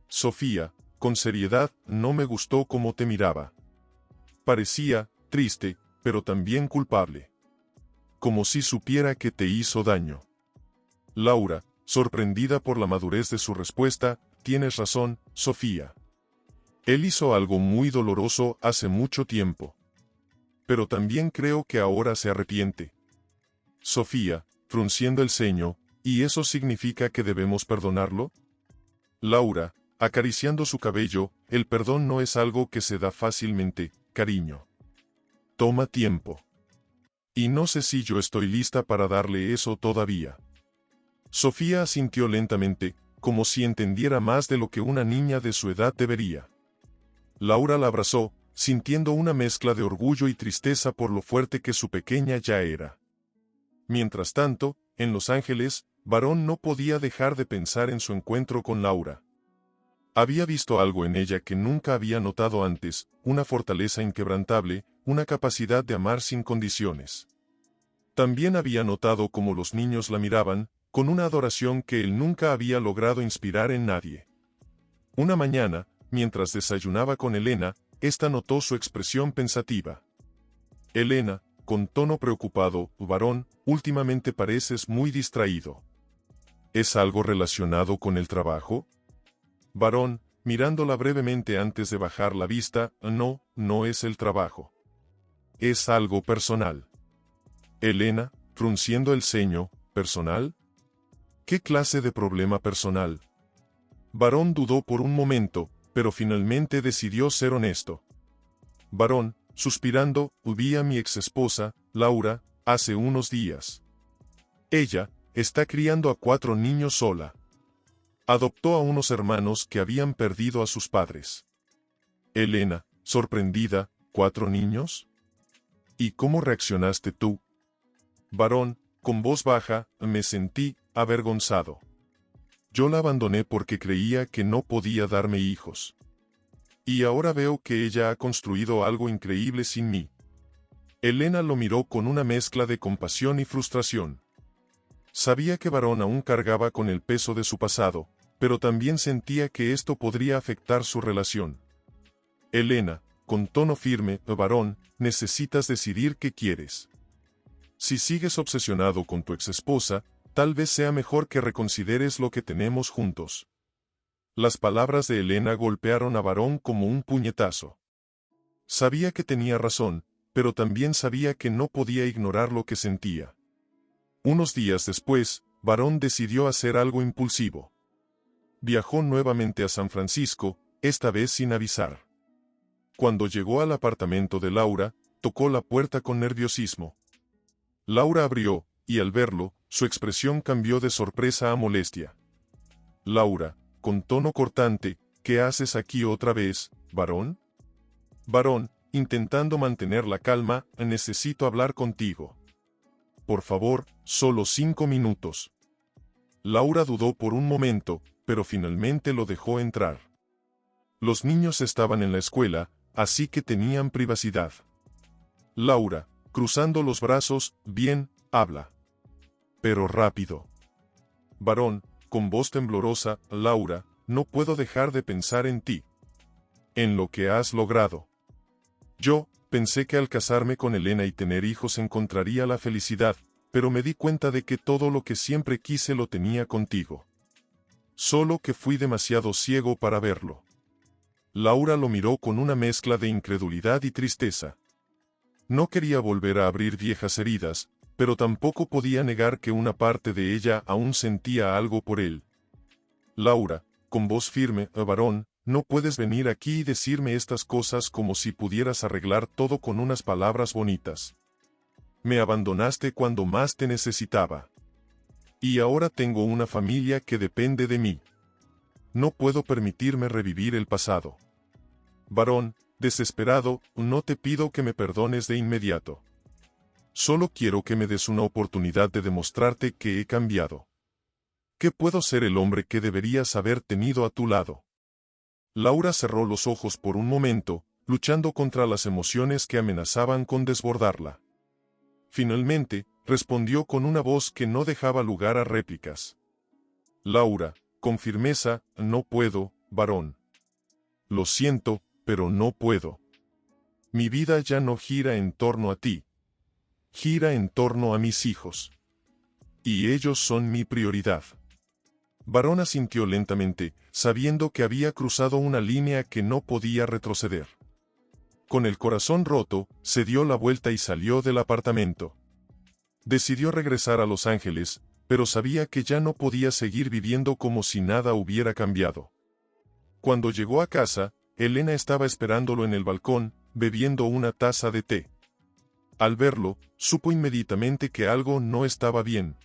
Sofía, con seriedad, no me gustó cómo te miraba. Parecía, triste, pero también culpable. Como si supiera que te hizo daño. Laura, sorprendida por la madurez de su respuesta, tienes razón, Sofía. Él hizo algo muy doloroso hace mucho tiempo. Pero también creo que ahora se arrepiente. Sofía, frunciendo el ceño, ¿y eso significa que debemos perdonarlo? Laura, acariciando su cabello, el perdón no es algo que se da fácilmente, cariño. Toma tiempo. Y no sé si yo estoy lista para darle eso todavía. Sofía asintió lentamente, como si entendiera más de lo que una niña de su edad debería. Laura la abrazó, sintiendo una mezcla de orgullo y tristeza por lo fuerte que su pequeña ya era. Mientras tanto, en Los Ángeles, Varón no podía dejar de pensar en su encuentro con Laura. Había visto algo en ella que nunca había notado antes, una fortaleza inquebrantable, una capacidad de amar sin condiciones. También había notado cómo los niños la miraban, con una adoración que él nunca había logrado inspirar en nadie. Una mañana, mientras desayunaba con Elena, ésta notó su expresión pensativa. Elena, con tono preocupado, varón, últimamente pareces muy distraído. ¿Es algo relacionado con el trabajo? Varón, mirándola brevemente antes de bajar la vista, no, no es el trabajo. Es algo personal. Elena, frunciendo el ceño, ¿personal? ¿Qué clase de problema personal? Varón dudó por un momento, pero finalmente decidió ser honesto. Varón, suspirando, vi a mi exesposa, Laura, hace unos días. Ella, está criando a 4 niños sola. Adoptó a unos hermanos que habían perdido a sus padres. Elena, sorprendida, ¿4 niños? ¿Y cómo reaccionaste tú? Varón, con voz baja, me sentí avergonzado. Yo la abandoné porque creía que no podía darme hijos. Y ahora veo que ella ha construido algo increíble sin mí. Elena lo miró con una mezcla de compasión y frustración. Sabía que Varón aún cargaba con el peso de su pasado, pero también sentía que esto podría afectar su relación. Elena, con tono firme, Varón, necesitas decidir qué quieres. Si sigues obsesionado con tu exesposa, tal vez sea mejor que reconsideres lo que tenemos juntos. Las palabras de Elena golpearon a Varón como un puñetazo. Sabía que tenía razón, pero también sabía que no podía ignorar lo que sentía. Unos días después, Varón decidió hacer algo impulsivo. Viajó nuevamente a San Francisco, esta vez sin avisar. Cuando llegó al apartamento de Laura, tocó la puerta con nerviosismo. Laura abrió, y al verlo, su expresión cambió de sorpresa a molestia. Laura, con tono cortante, ¿qué haces aquí otra vez, Varón? Varón, intentando mantener la calma, necesito hablar contigo. Por favor, solo 5 minutos. Laura dudó por un momento, pero finalmente lo dejó entrar. Los niños estaban en la escuela, así que tenían privacidad. Laura, cruzando los brazos, bien, habla. Pero rápido. Varón, con voz temblorosa, Laura, no puedo dejar de pensar en ti. En lo que has logrado. Yo, pensé que al casarme con Elena y tener hijos encontraría la felicidad, pero me di cuenta de que todo lo que siempre quise lo tenía contigo. Solo que fui demasiado ciego para verlo. Laura lo miró con una mezcla de incredulidad y tristeza. No quería volver a abrir viejas heridas, pero tampoco podía negar que una parte de ella aún sentía algo por él. Laura, con voz firme, Varón, no puedes venir aquí y decirme estas cosas como si pudieras arreglar todo con unas palabras bonitas. Me abandonaste cuando más te necesitaba. Y ahora tengo una familia que depende de mí. No puedo permitirme revivir el pasado. Varón, desesperado, no te pido que me perdones de inmediato. Solo quiero que me des una oportunidad de demostrarte que he cambiado. Que puedo ser el hombre que deberías haber tenido a tu lado. Laura cerró los ojos por un momento, luchando contra las emociones que amenazaban con desbordarla. Finalmente, respondió con una voz que no dejaba lugar a réplicas. Laura, con firmeza, no puedo, Varón. Lo siento, pero no puedo. Mi vida ya no gira en torno a ti. Gira en torno a mis hijos. Y ellos son mi prioridad. Varón asintió lentamente, sabiendo que había cruzado una línea que no podía retroceder. Con el corazón roto, se dio la vuelta y salió del apartamento. Decidió regresar a Los Ángeles, pero sabía que ya no podía seguir viviendo como si nada hubiera cambiado. Cuando llegó a casa, Elena estaba esperándolo en el balcón, bebiendo una taza de té. Al verlo, supo inmediatamente que algo no estaba bien.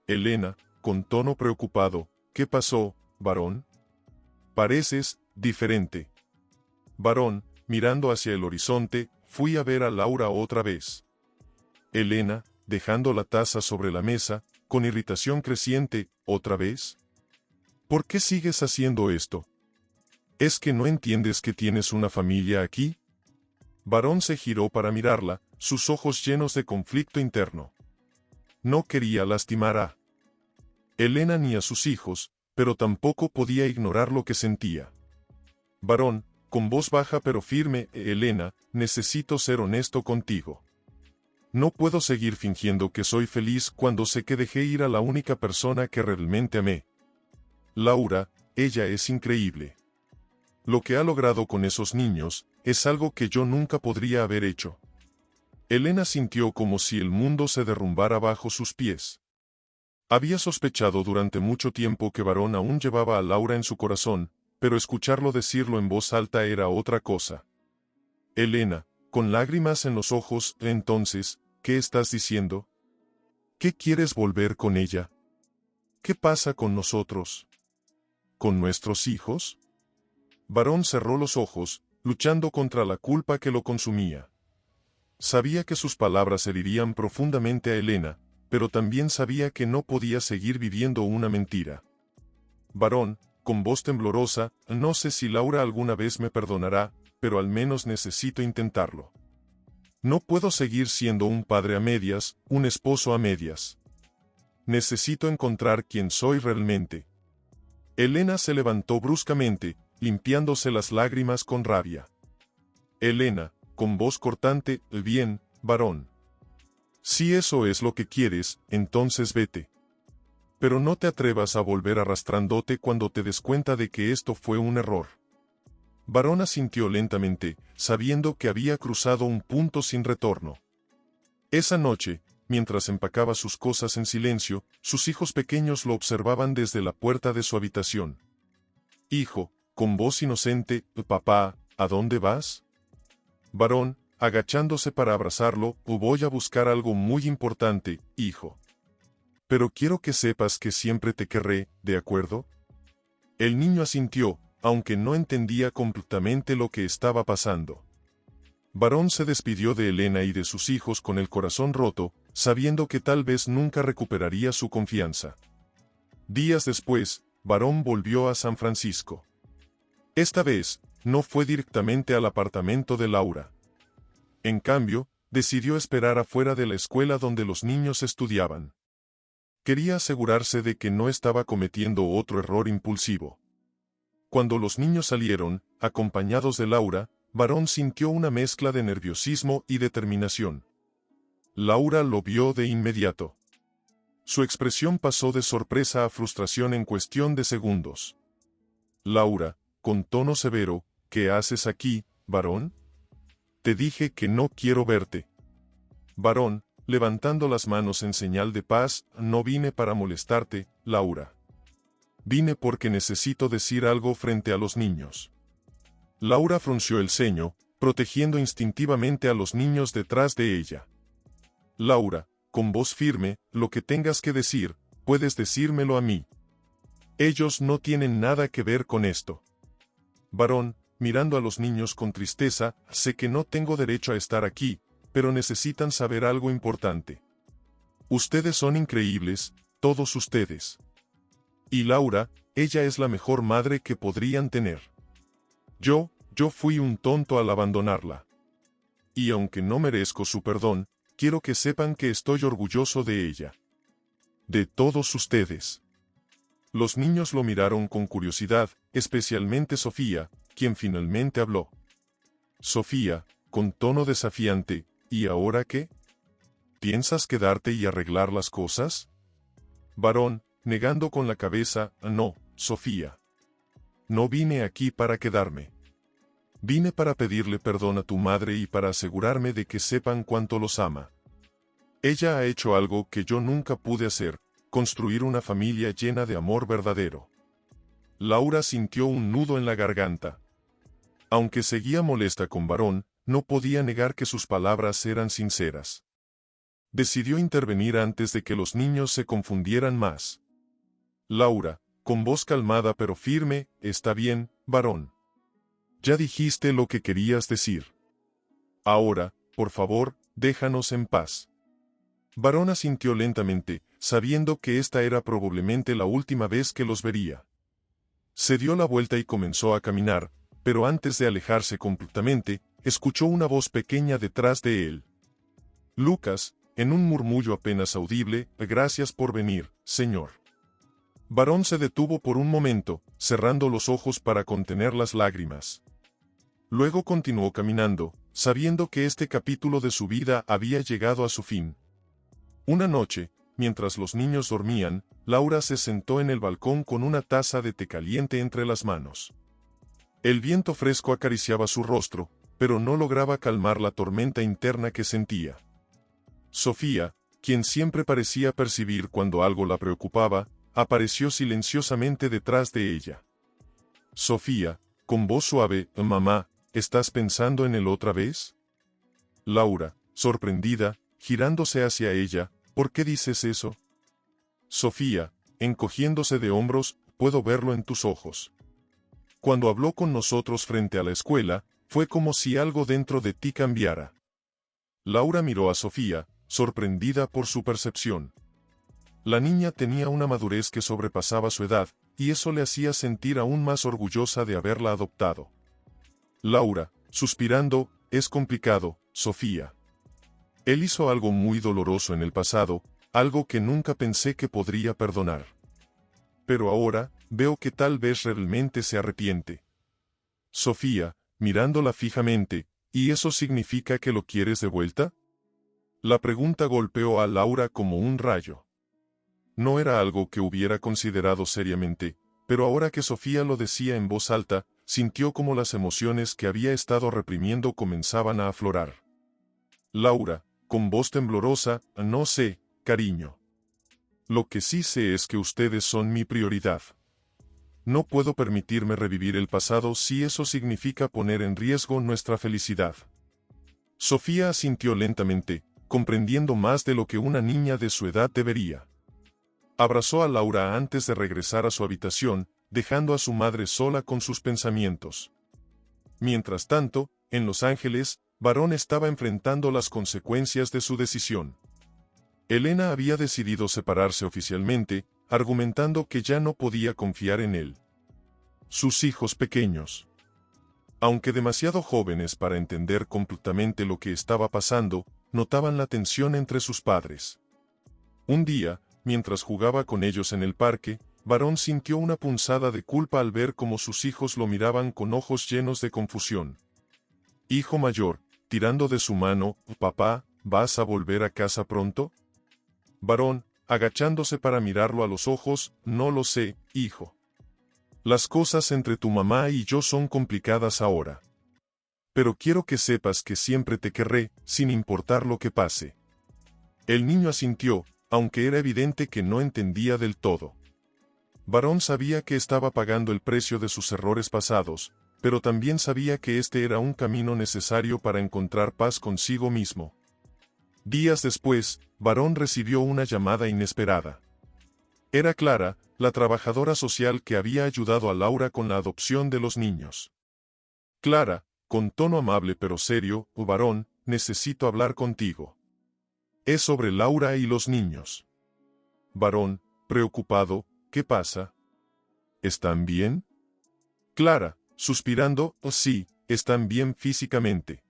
Elena, con tono preocupado, ¿qué pasó, Varón? Pareces diferente. Varón, mirando hacia el horizonte, fui a ver a Laura otra vez. Elena, dejando la taza sobre la mesa, con irritación creciente, ¿otra vez? ¿Por qué sigues haciendo esto? ¿Es que no entiendes que tienes una familia aquí? Varón se giró para mirarla, sus ojos llenos de conflicto interno. No quería lastimar a Elena ni a sus hijos, pero tampoco podía ignorar lo que sentía. Varón, con voz baja pero firme, Elena, necesito ser honesto contigo. No puedo seguir fingiendo que soy feliz cuando sé que dejé ir a la única persona que realmente amé. Laura, ella es increíble. Lo que ha logrado con esos niños, es algo que yo nunca podría haber hecho. Elena sintió como si el mundo se derrumbara bajo sus pies. Había sospechado durante mucho tiempo que Varón aún llevaba a Laura en su corazón, pero escucharlo decirlo en voz alta era otra cosa. Elena, con lágrimas en los ojos, entonces, ¿qué estás diciendo? ¿Qué quieres volver con ella? ¿Qué pasa con nosotros? ¿Con nuestros hijos? Varón cerró los ojos, luchando contra la culpa que lo consumía. Sabía que sus palabras herirían profundamente a Elena, pero también sabía que no podía seguir viviendo una mentira. Varón, con voz temblorosa, no sé si Laura alguna vez me perdonará, pero al menos necesito intentarlo. No puedo seguir siendo un padre a medias, un esposo a medias. Necesito encontrar quién soy realmente. Elena se levantó bruscamente, limpiándose las lágrimas con rabia. Elena, con voz cortante, bien, Varón. Si eso es lo que quieres, entonces vete. Pero no te atrevas a volver arrastrándote cuando te des cuenta de que esto fue un error. Varón asintió lentamente, sabiendo que había cruzado un punto sin retorno. Esa noche, mientras empacaba sus cosas en silencio, sus hijos pequeños lo observaban desde la puerta de su habitación. Hijo, con voz inocente, papá, ¿a dónde vas? Varón, agachándose para abrazarlo, voy a buscar algo muy importante, hijo. Pero quiero que sepas que siempre te querré, ¿de acuerdo? El niño asintió, aunque no entendía completamente lo que estaba pasando. Varón se despidió de Elena y de sus hijos con el corazón roto, sabiendo que tal vez nunca recuperaría su confianza. Días después, Varón volvió a San Francisco. Esta vez, no fue directamente al apartamento de Laura. En cambio, decidió esperar afuera de la escuela donde los niños estudiaban. Quería asegurarse de que no estaba cometiendo otro error impulsivo. Cuando los niños salieron, acompañados de Laura, Varón sintió una mezcla de nerviosismo y determinación. Laura lo vio de inmediato. Su expresión pasó de sorpresa a frustración en cuestión de segundos. Laura, con tono severo, ¿qué haces aquí, Varón? Te dije que no quiero verte. Varón, levantando las manos en señal de paz, no vine para molestarte, Laura. Vine porque necesito decir algo frente a los niños. Laura frunció el ceño, protegiendo instintivamente a los niños detrás de ella. Laura, con voz firme, lo que tengas que decir, puedes decírmelo a mí. Ellos no tienen nada que ver con esto. Varón, mirando a los niños con tristeza, sé que no tengo derecho a estar aquí, pero necesitan saber algo importante. Ustedes son increíbles, todos ustedes. Y Laura, ella es la mejor madre que podrían tener. Yo fui un tonto al abandonarla. Y aunque no merezco su perdón, quiero que sepan que estoy orgulloso de ella. De todos ustedes. Los niños lo miraron con curiosidad, especialmente Sofía, quien finalmente habló. Sofía, con tono desafiante, ¿y ahora qué? ¿Piensas quedarte y arreglar las cosas? Varón, negando con la cabeza, no, Sofía. No vine aquí para quedarme. Vine para pedirle perdón a tu madre y para asegurarme de que sepan cuánto los ama. Ella ha hecho algo que yo nunca pude hacer, construir una familia llena de amor verdadero. Laura sintió un nudo en la garganta. Aunque seguía molesta con Varón, no podía negar que sus palabras eran sinceras. Decidió intervenir antes de que los niños se confundieran más. Laura, con voz calmada pero firme, está bien, Varón. Ya dijiste lo que querías decir. Ahora, por favor, déjanos en paz. Varón asintió lentamente, sabiendo que esta era probablemente la última vez que los vería. Se dio la vuelta y comenzó a caminar, pero antes de alejarse completamente, escuchó una voz pequeña detrás de él. Lucas, en un murmullo apenas audible, gracias por venir, señor. Varón se detuvo por un momento, cerrando los ojos para contener las lágrimas. Luego continuó caminando, sabiendo que este capítulo de su vida había llegado a su fin. Una noche, mientras los niños dormían, Laura se sentó en el balcón con una taza de té caliente entre las manos. El viento fresco acariciaba su rostro, pero no lograba calmar la tormenta interna que sentía. Sofía, quien siempre parecía percibir cuando algo la preocupaba, apareció silenciosamente detrás de ella. Sofía, con voz suave, «Mamá, ¿estás pensando en él otra vez?» Laura, sorprendida, girándose hacia ella, «¿Por qué dices eso?» Sofía, encogiéndose de hombros, «Puedo verlo en tus ojos. Cuando habló con nosotros frente a la escuela, fue como si algo dentro de ti cambiara». Laura miró a Sofía, sorprendida por su percepción. La niña tenía una madurez que sobrepasaba su edad, y eso le hacía sentir aún más orgullosa de haberla adoptado. Laura, suspirando, «Es complicado, Sofía. Él hizo algo muy doloroso en el pasado, algo que nunca pensé que podría perdonar. Pero ahora, veo que tal vez realmente se arrepiente». Sofía, mirándola fijamente, «¿Y eso significa que lo quieres de vuelta?» La pregunta golpeó a Laura como un rayo. No era algo que hubiera considerado seriamente, pero ahora que Sofía lo decía en voz alta, sintió como las emociones que había estado reprimiendo comenzaban a aflorar. Laura, con voz temblorosa, «No sé, cariño. Lo que sí sé es que ustedes son mi prioridad. No puedo permitirme revivir el pasado si eso significa poner en riesgo nuestra felicidad». Sofía asintió lentamente, comprendiendo más de lo que una niña de su edad debería. Abrazó a Laura antes de regresar a su habitación, dejando a su madre sola con sus pensamientos. Mientras tanto, en Los Ángeles, Varón estaba enfrentando las consecuencias de su decisión. Elena había decidido separarse oficialmente, argumentando que ya no podía confiar en él. Sus hijos pequeños, aunque demasiado jóvenes para entender completamente lo que estaba pasando, notaban la tensión entre sus padres. Un día, mientras jugaba con ellos en el parque, Varón sintió una punzada de culpa al ver cómo sus hijos lo miraban con ojos llenos de confusión. Hijo mayor, tirando de su mano, «Papá, ¿vas a volver a casa pronto?» Varón, agachándose para mirarlo a los ojos, «No lo sé, hijo. Las cosas entre tu mamá y yo son complicadas ahora. Pero quiero que sepas que siempre te querré, sin importar lo que pase». El niño asintió, aunque era evidente que no entendía del todo. Varón sabía que estaba pagando el precio de sus errores pasados, pero también sabía que este era un camino necesario para encontrar paz consigo mismo. Días después, Varón recibió una llamada inesperada. Era Clara, la trabajadora social que había ayudado a Laura con la adopción de los niños. «Clara», con tono amable pero serio, «Varón, necesito hablar contigo. Es sobre Laura y los niños». Varón, preocupado, «¿Qué pasa? ¿Están bien?» Clara, suspirando, «Oh, sí, están bien físicamente.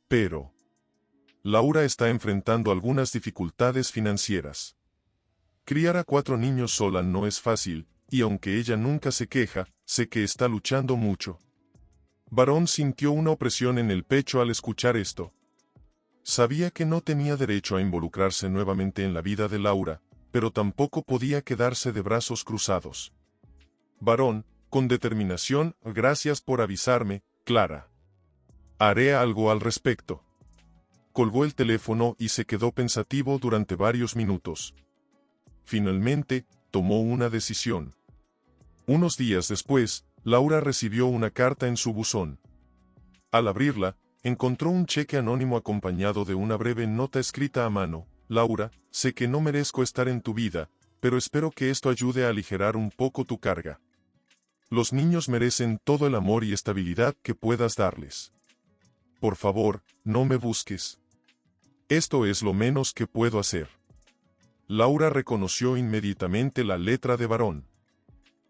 Pero Laura está enfrentando algunas dificultades financieras. Criar a 4 niños sola no es fácil, y aunque ella nunca se queja, sé que está luchando mucho». Varón sintió una opresión en el pecho al escuchar esto. Sabía que no tenía derecho a involucrarse nuevamente en la vida de Laura, pero tampoco podía quedarse de brazos cruzados. «Varón, con determinación, gracias por avisarme, Clara. Haré algo al respecto». Colgó el teléfono y se quedó pensativo durante varios minutos. Finalmente, tomó una decisión. Unos días después, Laura recibió una carta en su buzón. Al abrirla, encontró un cheque anónimo acompañado de una breve nota escrita a mano. «Laura, sé que no merezco estar en tu vida, pero espero que esto ayude a aligerar un poco tu carga. Los niños merecen todo el amor y estabilidad que puedas darles. Por favor, no me busques. Esto es lo menos que puedo hacer». Laura reconoció inmediatamente la letra de Varón.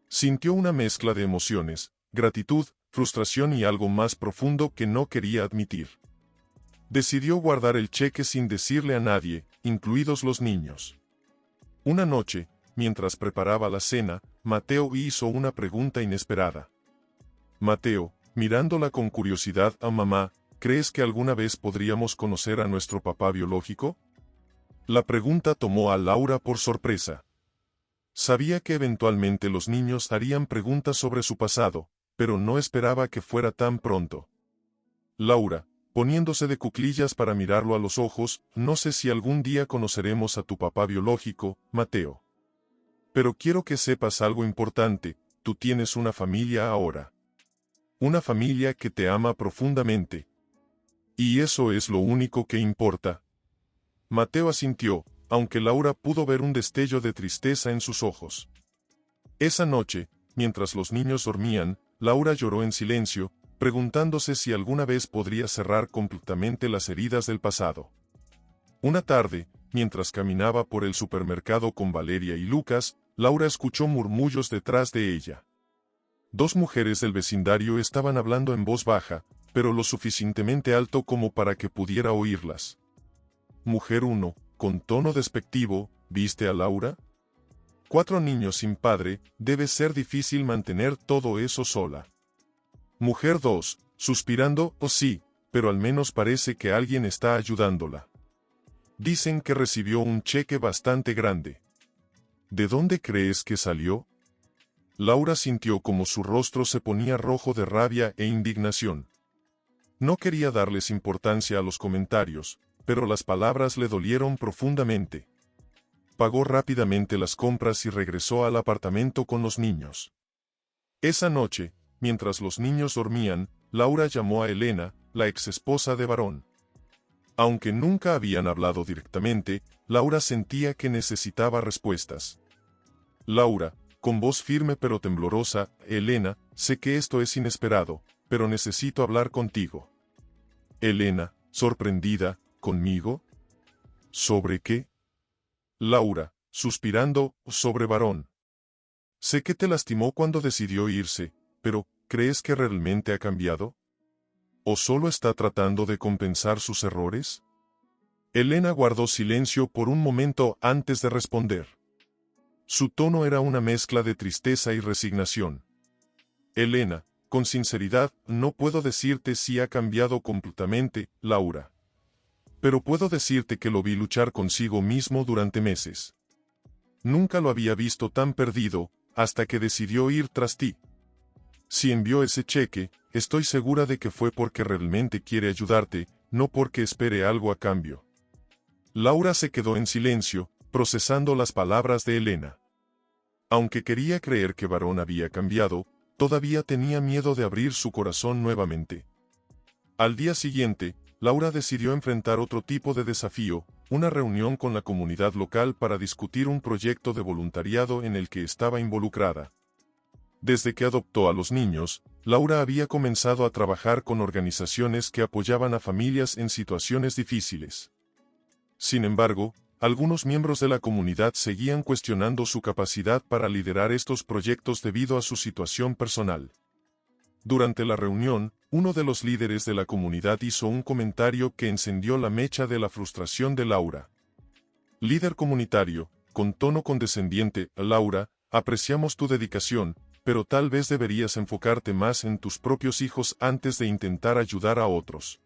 Sintió una mezcla de emociones, gratitud, frustración y algo más profundo que no quería admitir. Decidió guardar el cheque sin decirle a nadie, incluidos los niños. Una noche, mientras preparaba la cena, Mateo hizo una pregunta inesperada. Mateo, mirándola con curiosidad a mamá, ¿crees que alguna vez podríamos conocer a nuestro papá biológico? La pregunta tomó a Laura por sorpresa. Sabía que eventualmente los niños harían preguntas sobre su pasado, pero no esperaba que fuera tan pronto. Laura, poniéndose de cuclillas para mirarlo a los ojos, no sé si algún día conoceremos a tu papá biológico, Mateo. Pero quiero que sepas algo importante, tú tienes una familia ahora. Una familia que te ama profundamente. Y eso es lo único que importa. Mateo asintió, aunque Laura pudo ver un destello de tristeza en sus ojos. Esa noche, mientras los niños dormían, Laura lloró en silencio, preguntándose si alguna vez podría cerrar completamente las heridas del pasado. Una tarde, mientras caminaba por el supermercado con Valeria y Lucas, Laura escuchó murmullos detrás de ella. Dos mujeres del vecindario estaban hablando en voz baja, pero lo suficientemente alto como para que pudiera oírlas. Mujer 1, con tono despectivo, ¿viste a Laura? 4 niños sin padre, debe ser difícil mantener todo eso sola. Mujer 2, suspirando, oh sí, pero al menos parece que alguien está ayudándola. Dicen que recibió un cheque bastante grande. ¿De dónde crees que salió? Laura sintió como su rostro se ponía rojo de rabia e indignación. No quería darles importancia a los comentarios, pero las palabras le dolieron profundamente. Pagó rápidamente las compras y regresó al apartamento con los niños. Esa noche, mientras los niños dormían, Laura llamó a Elena, la exesposa de Varón. Aunque nunca habían hablado directamente, Laura sentía que necesitaba respuestas. Laura, con voz firme pero temblorosa, Elena, sé que esto es inesperado, pero necesito hablar contigo. Elena, sorprendida, ¿conmigo? ¿Sobre qué? Laura, suspirando, sobre Varón. Sé que te lastimó cuando decidió irse, pero, ¿crees que realmente ha cambiado? ¿O solo está tratando de compensar sus errores? Elena guardó silencio por un momento antes de responder. Su tono era una mezcla de tristeza y resignación. Elena, con sinceridad, no puedo decirte si ha cambiado completamente, Laura. Pero puedo decirte que lo vi luchar consigo mismo durante meses. Nunca lo había visto tan perdido, hasta que decidió ir tras ti. Si envió ese cheque, estoy segura de que fue porque realmente quiere ayudarte, no porque espere algo a cambio. Laura se quedó en silencio, procesando las palabras de Elena. Aunque quería creer que Varón había cambiado, todavía tenía miedo de abrir su corazón nuevamente. Al día siguiente, Laura decidió enfrentar otro tipo de desafío, una reunión con la comunidad local para discutir un proyecto de voluntariado en el que estaba involucrada. Desde que adoptó a los niños, Laura había comenzado a trabajar con organizaciones que apoyaban a familias en situaciones difíciles. Sin embargo, algunos miembros de la comunidad seguían cuestionando su capacidad para liderar estos proyectos debido a su situación personal. Durante la reunión, uno de los líderes de la comunidad hizo un comentario que encendió la mecha de la frustración de Laura. Líder comunitario, con tono condescendiente, Laura, apreciamos tu dedicación, pero tal vez deberías enfocarte más en tus propios hijos antes de intentar ayudar a otros.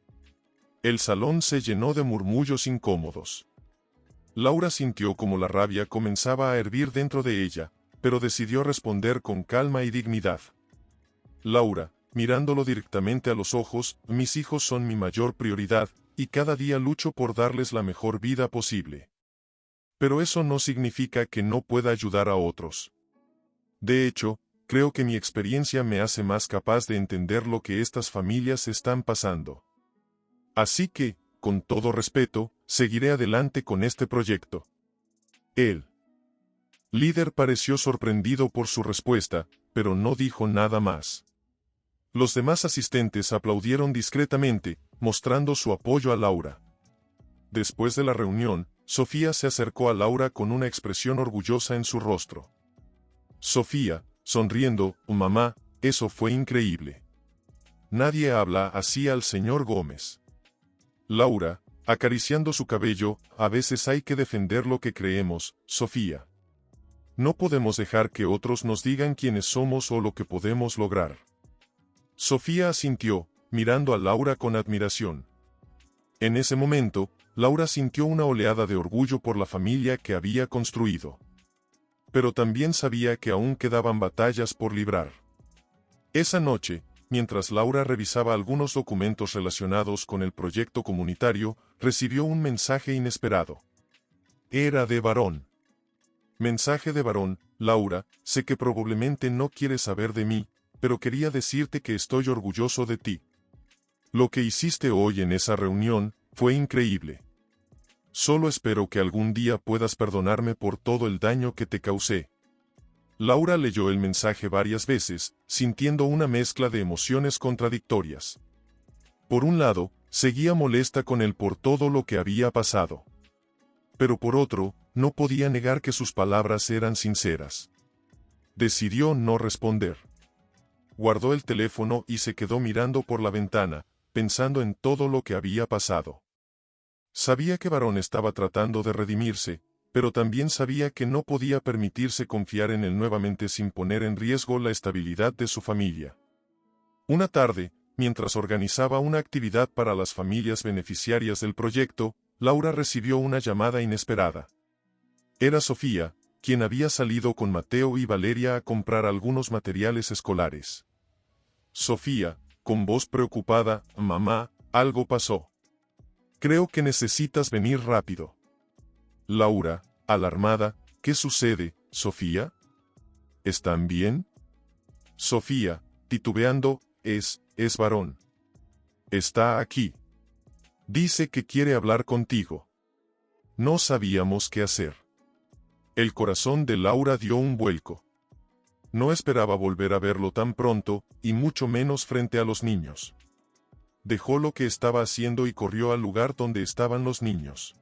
El salón se llenó de murmullos incómodos. Laura sintió como la rabia comenzaba a hervir dentro de ella, pero decidió responder con calma y dignidad. Laura, mirándolo directamente a los ojos, mis hijos son mi mayor prioridad, y cada día lucho por darles la mejor vida posible. Pero eso no significa que no pueda ayudar a otros. De hecho, creo que mi experiencia me hace más capaz de entender lo que estas familias están pasando. Así que, con todo respeto, seguiré adelante con este proyecto. El líder pareció sorprendido por su respuesta, pero no dijo nada más. Los demás asistentes aplaudieron discretamente, mostrando su apoyo a Laura. Después de la reunión, Sofía se acercó a Laura con una expresión orgullosa en su rostro. Sofía, sonriendo, mamá, eso fue increíble. Nadie habla así al señor Gómez. Laura, acariciando su cabello, a veces hay que defender lo que creemos, Sofía. No podemos dejar que otros nos digan quiénes somos o lo que podemos lograr. Sofía asintió, mirando a Laura con admiración. En ese momento, Laura sintió una oleada de orgullo por la familia que había construido. Pero también sabía que aún quedaban batallas por librar. Esa noche, mientras Laura revisaba algunos documentos relacionados con el proyecto comunitario, recibió un mensaje inesperado. Era de Varón. Mensaje de Varón: Laura, sé que probablemente no quieres saber de mí, pero quería decirte que estoy orgulloso de ti. Lo que hiciste hoy en esa reunión fue increíble. Solo espero que algún día puedas perdonarme por todo el daño que te causé. Laura leyó el mensaje varias veces, sintiendo una mezcla de emociones contradictorias. Por un lado, seguía molesta con él por todo lo que había pasado. Pero por otro, no podía negar que sus palabras eran sinceras. Decidió no responder. Guardó el teléfono y se quedó mirando por la ventana, pensando en todo lo que había pasado. Sabía que Varón estaba tratando de redimirse, pero también sabía que no podía permitirse confiar en él nuevamente sin poner en riesgo la estabilidad de su familia. Una tarde, mientras organizaba una actividad para las familias beneficiarias del proyecto, Laura recibió una llamada inesperada. Era Sofía, quien había salido con Mateo y Valeria a comprar algunos materiales escolares. Sofía, con voz preocupada: mamá, algo pasó. Creo que necesitas venir rápido. Laura, alarmada: ¿qué sucede, Sofía? ¿Están bien? Sofía, titubeando: es Varón. Está aquí. Dice que quiere hablar contigo. No sabíamos qué hacer. El corazón de Laura dio un vuelco. No esperaba volver a verlo tan pronto, y mucho menos frente a los niños. Dejó lo que estaba haciendo y corrió al lugar donde estaban los niños.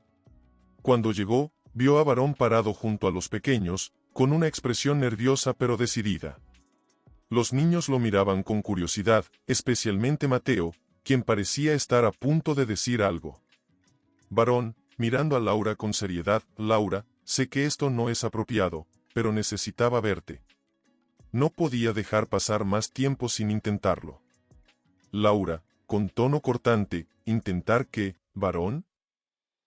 Cuando llegó, vio a Varón parado junto a los pequeños, con una expresión nerviosa pero decidida. Los niños lo miraban con curiosidad, especialmente Mateo, quien parecía estar a punto de decir algo. Varón, mirando a Laura con seriedad: Laura, sé que esto no es apropiado, pero necesitaba verte. No podía dejar pasar más tiempo sin intentarlo. Laura, con tono cortante: ¿intentar qué, Varón?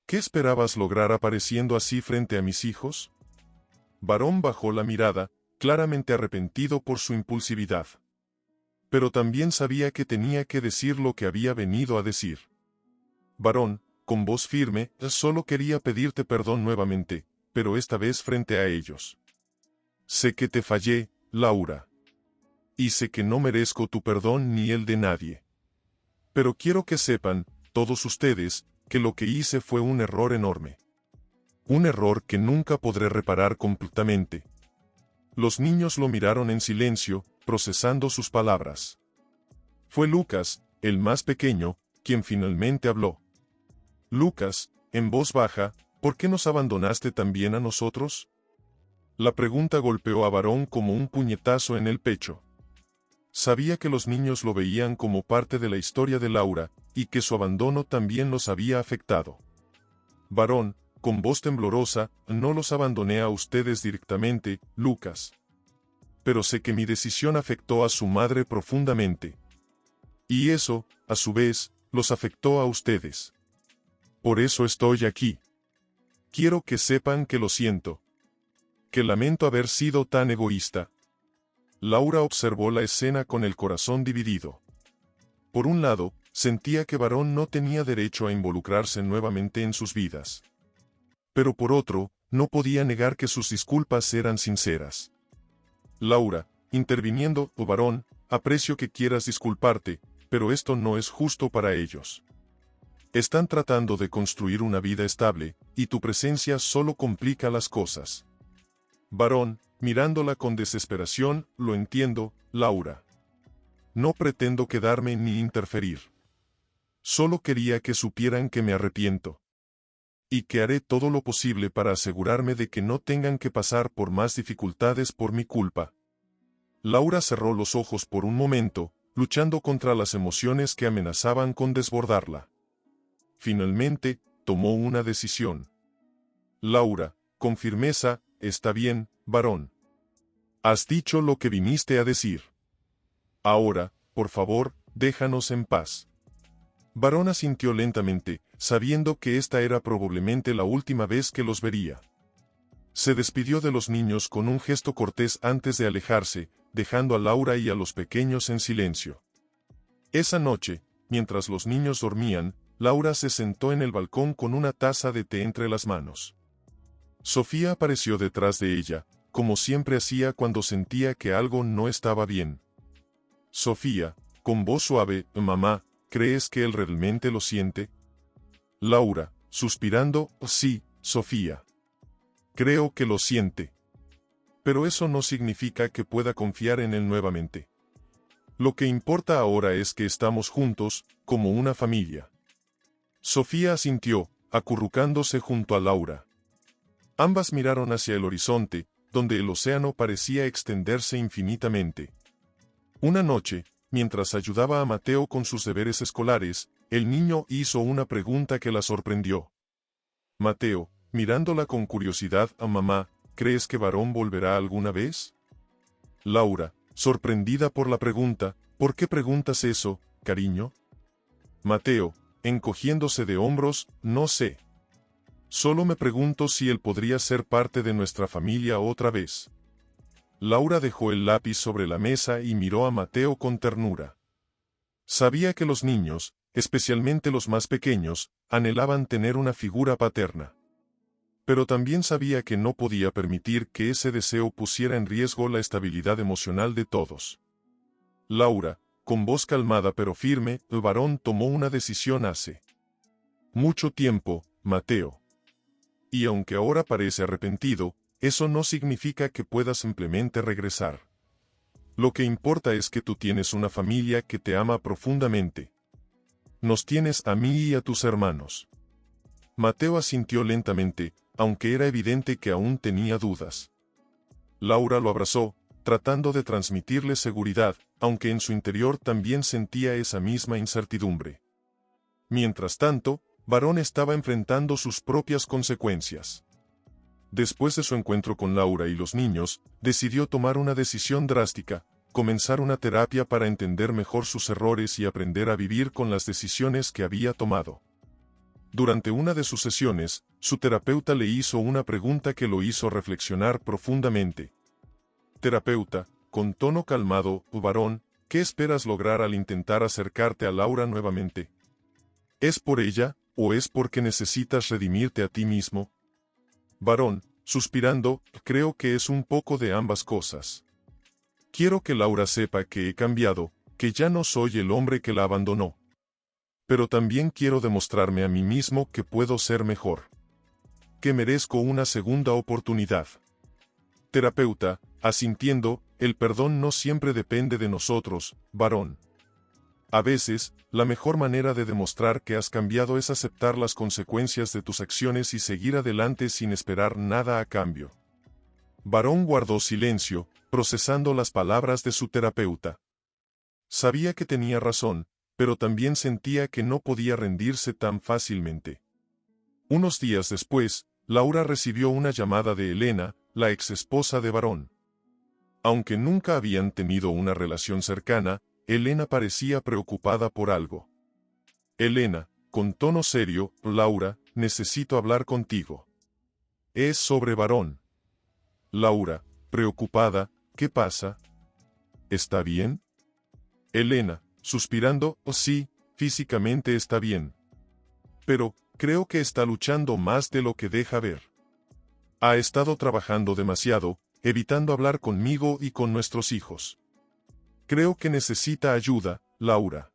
¿Qué esperabas lograr apareciendo así frente a mis hijos? Varón bajó la mirada, claramente arrepentido por su impulsividad. Pero también sabía que tenía que decir lo que había venido a decir. Varón, con voz firme: solo quería pedirte perdón nuevamente, pero esta vez frente a ellos. Sé que te fallé, Laura. Y sé que no merezco tu perdón ni el de nadie. Pero quiero que sepan, todos ustedes, que lo que hice fue un error enorme. Un error que nunca podré reparar completamente. Los niños lo miraron en silencio, procesando sus palabras. Fue Lucas, el más pequeño, quien finalmente habló. Lucas, en voz baja: ¿por qué nos abandonaste también a nosotros? La pregunta golpeó a Varón como un puñetazo en el pecho. Sabía que los niños lo veían como parte de la historia de Laura, y que su abandono también los había afectado. Varón, con voz temblorosa: no los abandoné a ustedes directamente, Lucas. Pero sé que mi decisión afectó a su madre profundamente. Y eso, a su vez, los afectó a ustedes. Por eso estoy aquí. Quiero que sepan que lo siento. Que lamento haber sido tan egoísta. Laura observó la escena con el corazón dividido. Por un lado, sentía que Varón no tenía derecho a involucrarse nuevamente en sus vidas. Pero por otro, no podía negar que sus disculpas eran sinceras. Laura, interviniendo: Varón, aprecio que quieras disculparte, pero esto no es justo para ellos. Están tratando de construir una vida estable, y tu presencia solo complica las cosas. Varón, mirándola con desesperación: lo entiendo, Laura. No pretendo quedarme ni interferir. Solo quería que supieran que me arrepiento. Y que haré todo lo posible para asegurarme de que no tengan que pasar por más dificultades por mi culpa. Laura cerró los ojos por un momento, luchando contra las emociones que amenazaban con desbordarla. Finalmente, tomó una decisión. Laura, con firmeza: está bien, Varón. Has dicho lo que viniste a decir. Ahora, por favor, déjanos en paz. Varón asintió lentamente, sabiendo que esta era probablemente la última vez que los vería. Se despidió de los niños con un gesto cortés antes de alejarse, dejando a Laura y a los pequeños en silencio. Esa noche, mientras los niños dormían, Laura se sentó en el balcón con una taza de té entre las manos. Sofía apareció detrás de ella, como siempre hacía cuando sentía que algo no estaba bien. Sofía, con voz suave, «Mamá, ¿crees que él realmente lo siente?» Laura, suspirando, «Sí, Sofía. Creo que lo siente. Pero eso no significa que pueda confiar en él nuevamente. Lo que importa ahora es que estamos juntos, como una familia». Sofía asintió, acurrucándose junto a Laura. Ambas miraron hacia el horizonte, donde el océano parecía extenderse infinitamente. Una noche, mientras ayudaba a Mateo con sus deberes escolares, el niño hizo una pregunta que la sorprendió. Mateo, mirándola con curiosidad, «¿A mamá, crees que Varón volverá alguna vez?» Laura, sorprendida por la pregunta, «¿Por qué preguntas eso, cariño?» Mateo, encogiéndose de hombros, «No sé. Solo me pregunto si él podría ser parte de nuestra familia otra vez». Laura dejó el lápiz sobre la mesa y miró a Mateo con ternura. Sabía que los niños, especialmente los más pequeños, anhelaban tener una figura paterna. Pero también sabía que no podía permitir que ese deseo pusiera en riesgo la estabilidad emocional de todos. Laura, con voz calmada pero firme, el varón tomó una decisión hace mucho tiempo, Mateo. Y aunque ahora parece arrepentido, eso no significa que pueda simplemente regresar. Lo que importa es que tú tienes una familia que te ama profundamente. Nos tienes a mí y a tus hermanos. Mateo asintió lentamente, aunque era evidente que aún tenía dudas. Laura lo abrazó, tratando de transmitirle seguridad, aunque en su interior también sentía esa misma incertidumbre. Mientras tanto, Varón estaba enfrentando sus propias consecuencias. Después de su encuentro con Laura y los niños, decidió tomar una decisión drástica, comenzar una terapia para entender mejor sus errores y aprender a vivir con las decisiones que había tomado. Durante una de sus sesiones, su terapeuta le hizo una pregunta que lo hizo reflexionar profundamente. Terapeuta, con tono calmado, «Varón, ¿qué esperas lograr al intentar acercarte a Laura nuevamente? ¿Es por ella, o es porque necesitas redimirte a ti mismo?» Varón, suspirando, «Creo que es un poco de ambas cosas. Quiero que Laura sepa que he cambiado, que ya no soy el hombre que la abandonó. Pero también quiero demostrarme a mí mismo que puedo ser mejor. Que merezco una segunda oportunidad». Terapeuta, asintiendo, «El perdón no siempre depende de nosotros, Varón. A veces, la mejor manera de demostrar que has cambiado es aceptar las consecuencias de tus acciones y seguir adelante sin esperar nada a cambio». Varón guardó silencio, procesando las palabras de su terapeuta. Sabía que tenía razón, pero también sentía que no podía rendirse tan fácilmente. Unos días después, Laura recibió una llamada de Elena, la exesposa de Varón. Aunque nunca habían tenido una relación cercana, Elena parecía preocupada por algo. «Elena», con tono serio, «Laura, necesito hablar contigo. Es sobre Varón». Laura, preocupada, «¿Qué pasa? ¿Está bien?» Elena, suspirando, «Oh, sí, físicamente está bien. Pero, creo que está luchando más de lo que deja ver. Ha estado trabajando demasiado, evitando hablar conmigo y con nuestros hijos. Creo que necesita ayuda, Laura.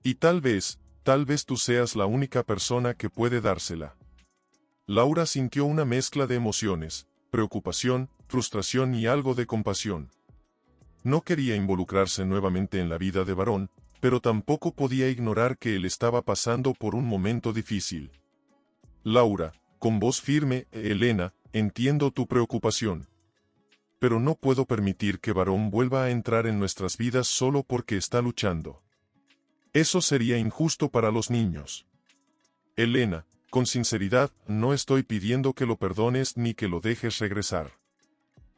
Y tal vez tú seas la única persona que puede dársela». Laura sintió una mezcla de emociones, preocupación, frustración y algo de compasión. No quería involucrarse nuevamente en la vida de Varón, pero tampoco podía ignorar que él estaba pasando por un momento difícil. «Laura», con voz firme, «Elena, entiendo tu preocupación. Pero no puedo permitir que Varón vuelva a entrar en nuestras vidas solo porque está luchando. Eso sería injusto para los niños. Elena, con sinceridad, no estoy pidiendo que lo perdones ni que lo dejes regresar.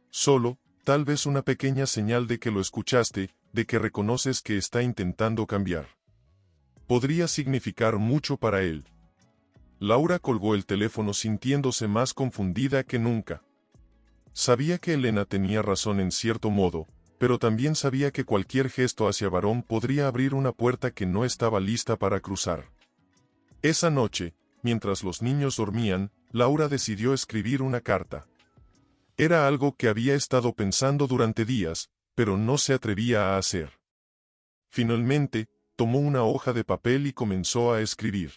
Solo, tal vez una pequeña señal de que lo escuchaste, de que reconoces que está intentando cambiar. Podría significar mucho para él. Laura colgó el teléfono sintiéndose más confundida que nunca. Sabía que Elena tenía razón en cierto modo, pero también sabía que cualquier gesto hacia Varón podría abrir una puerta que no estaba lista para cruzar. Esa noche, mientras los niños dormían, Laura decidió escribir una carta. Era algo que había estado pensando durante días, pero no se atrevía a hacer. Finalmente, tomó una hoja de papel y comenzó a escribir.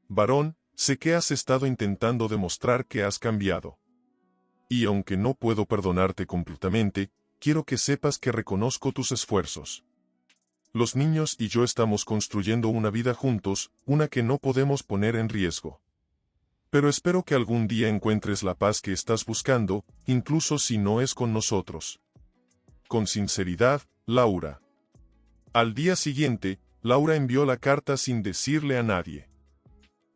Varón, sé que has estado intentando demostrar que has cambiado. Y aunque no puedo perdonarte completamente, quiero que sepas que reconozco tus esfuerzos. Los niños y yo estamos construyendo una vida juntos, una que no podemos poner en riesgo. Pero espero que algún día encuentres la paz que estás buscando, incluso si no es con nosotros. Con sinceridad, Laura. Al día siguiente, Laura envió la carta sin decirle a nadie.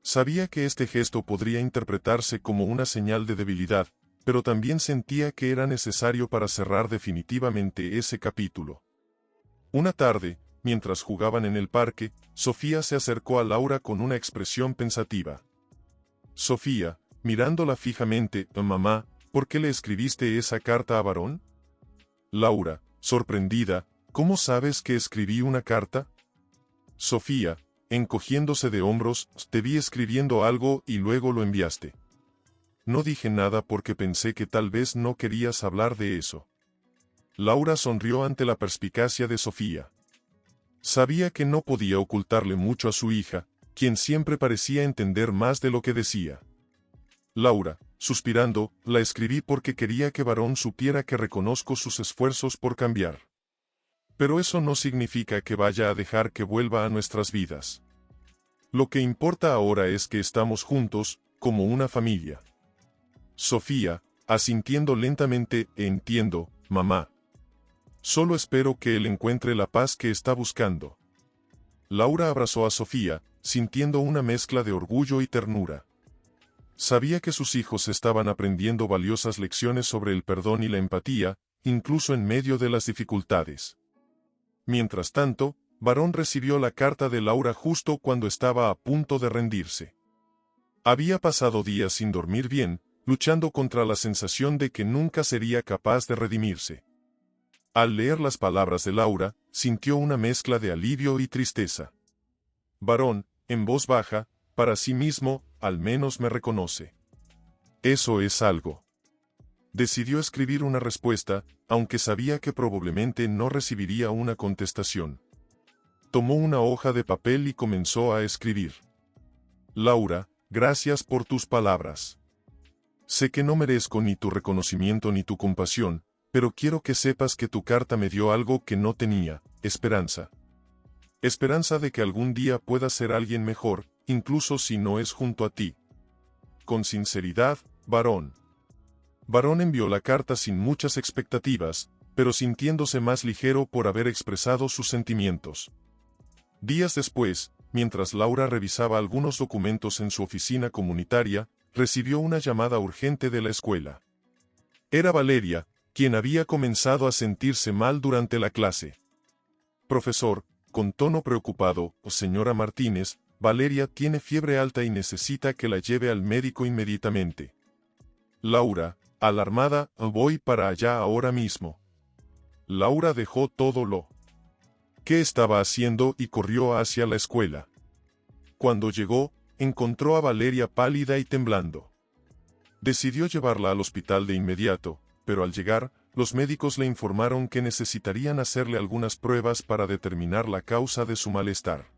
Sabía que este gesto podría interpretarse como una señal de debilidad, pero también sentía que era necesario para cerrar definitivamente ese capítulo. Una tarde, mientras jugaban en el parque, Sofía se acercó a Laura con una expresión pensativa. Sofía, mirándola fijamente, «Mamá, ¿por qué le escribiste esa carta a Varón?» Laura, sorprendida, «¿Cómo sabes que escribí una carta?» Sofía, encogiéndose de hombros, «Te vi escribiendo algo y luego lo enviaste». No dije nada porque pensé que tal vez no querías hablar de eso. Laura sonrió ante la perspicacia de Sofía. Sabía que no podía ocultarle mucho a su hija, quien siempre parecía entender más de lo que decía. Laura, suspirando, la escribí porque quería que Varón supiera que reconozco sus esfuerzos por cambiar. Pero eso no significa que vaya a dejar que vuelva a nuestras vidas. Lo que importa ahora es que estamos juntos, como una familia. Sofía, asintiendo lentamente, entiendo, mamá. Solo espero que él encuentre la paz que está buscando. Laura abrazó a Sofía, sintiendo una mezcla de orgullo y ternura. Sabía que sus hijos estaban aprendiendo valiosas lecciones sobre el perdón y la empatía, incluso en medio de las dificultades. Mientras tanto, Varón recibió la carta de Laura justo cuando estaba a punto de rendirse. Había pasado días sin dormir bien, luchando contra la sensación de que nunca sería capaz de redimirse. Al leer las palabras de Laura, sintió una mezcla de alivio y tristeza. Varón, en voz baja, para sí mismo, al menos me reconoce. Eso es algo. Decidió escribir una respuesta, aunque sabía que probablemente no recibiría una contestación. Tomó una hoja de papel y comenzó a escribir. Laura, gracias por tus palabras. Sé que no merezco ni tu reconocimiento ni tu compasión, pero quiero que sepas que tu carta me dio algo que no tenía, esperanza. Esperanza de que algún día pueda ser alguien mejor, incluso si no es junto a ti. Con sinceridad, Varón. Varón envió la carta sin muchas expectativas, pero sintiéndose más ligero por haber expresado sus sentimientos. Días después, mientras Laura revisaba algunos documentos en su oficina comunitaria, recibió una llamada urgente de la escuela. Era Valeria, quien había comenzado a sentirse mal durante la clase. Profesor, con tono preocupado, señora Martínez, Valeria tiene fiebre alta y necesita que la lleve al médico inmediatamente. Laura, alarmada, voy para allá ahora mismo. Laura dejó todo lo que estaba haciendo y corrió hacia la escuela. Cuando llegó, encontró a Valeria pálida y temblando. Decidió llevarla al hospital de inmediato, pero al llegar, los médicos le informaron que necesitarían hacerle algunas pruebas para determinar la causa de su malestar.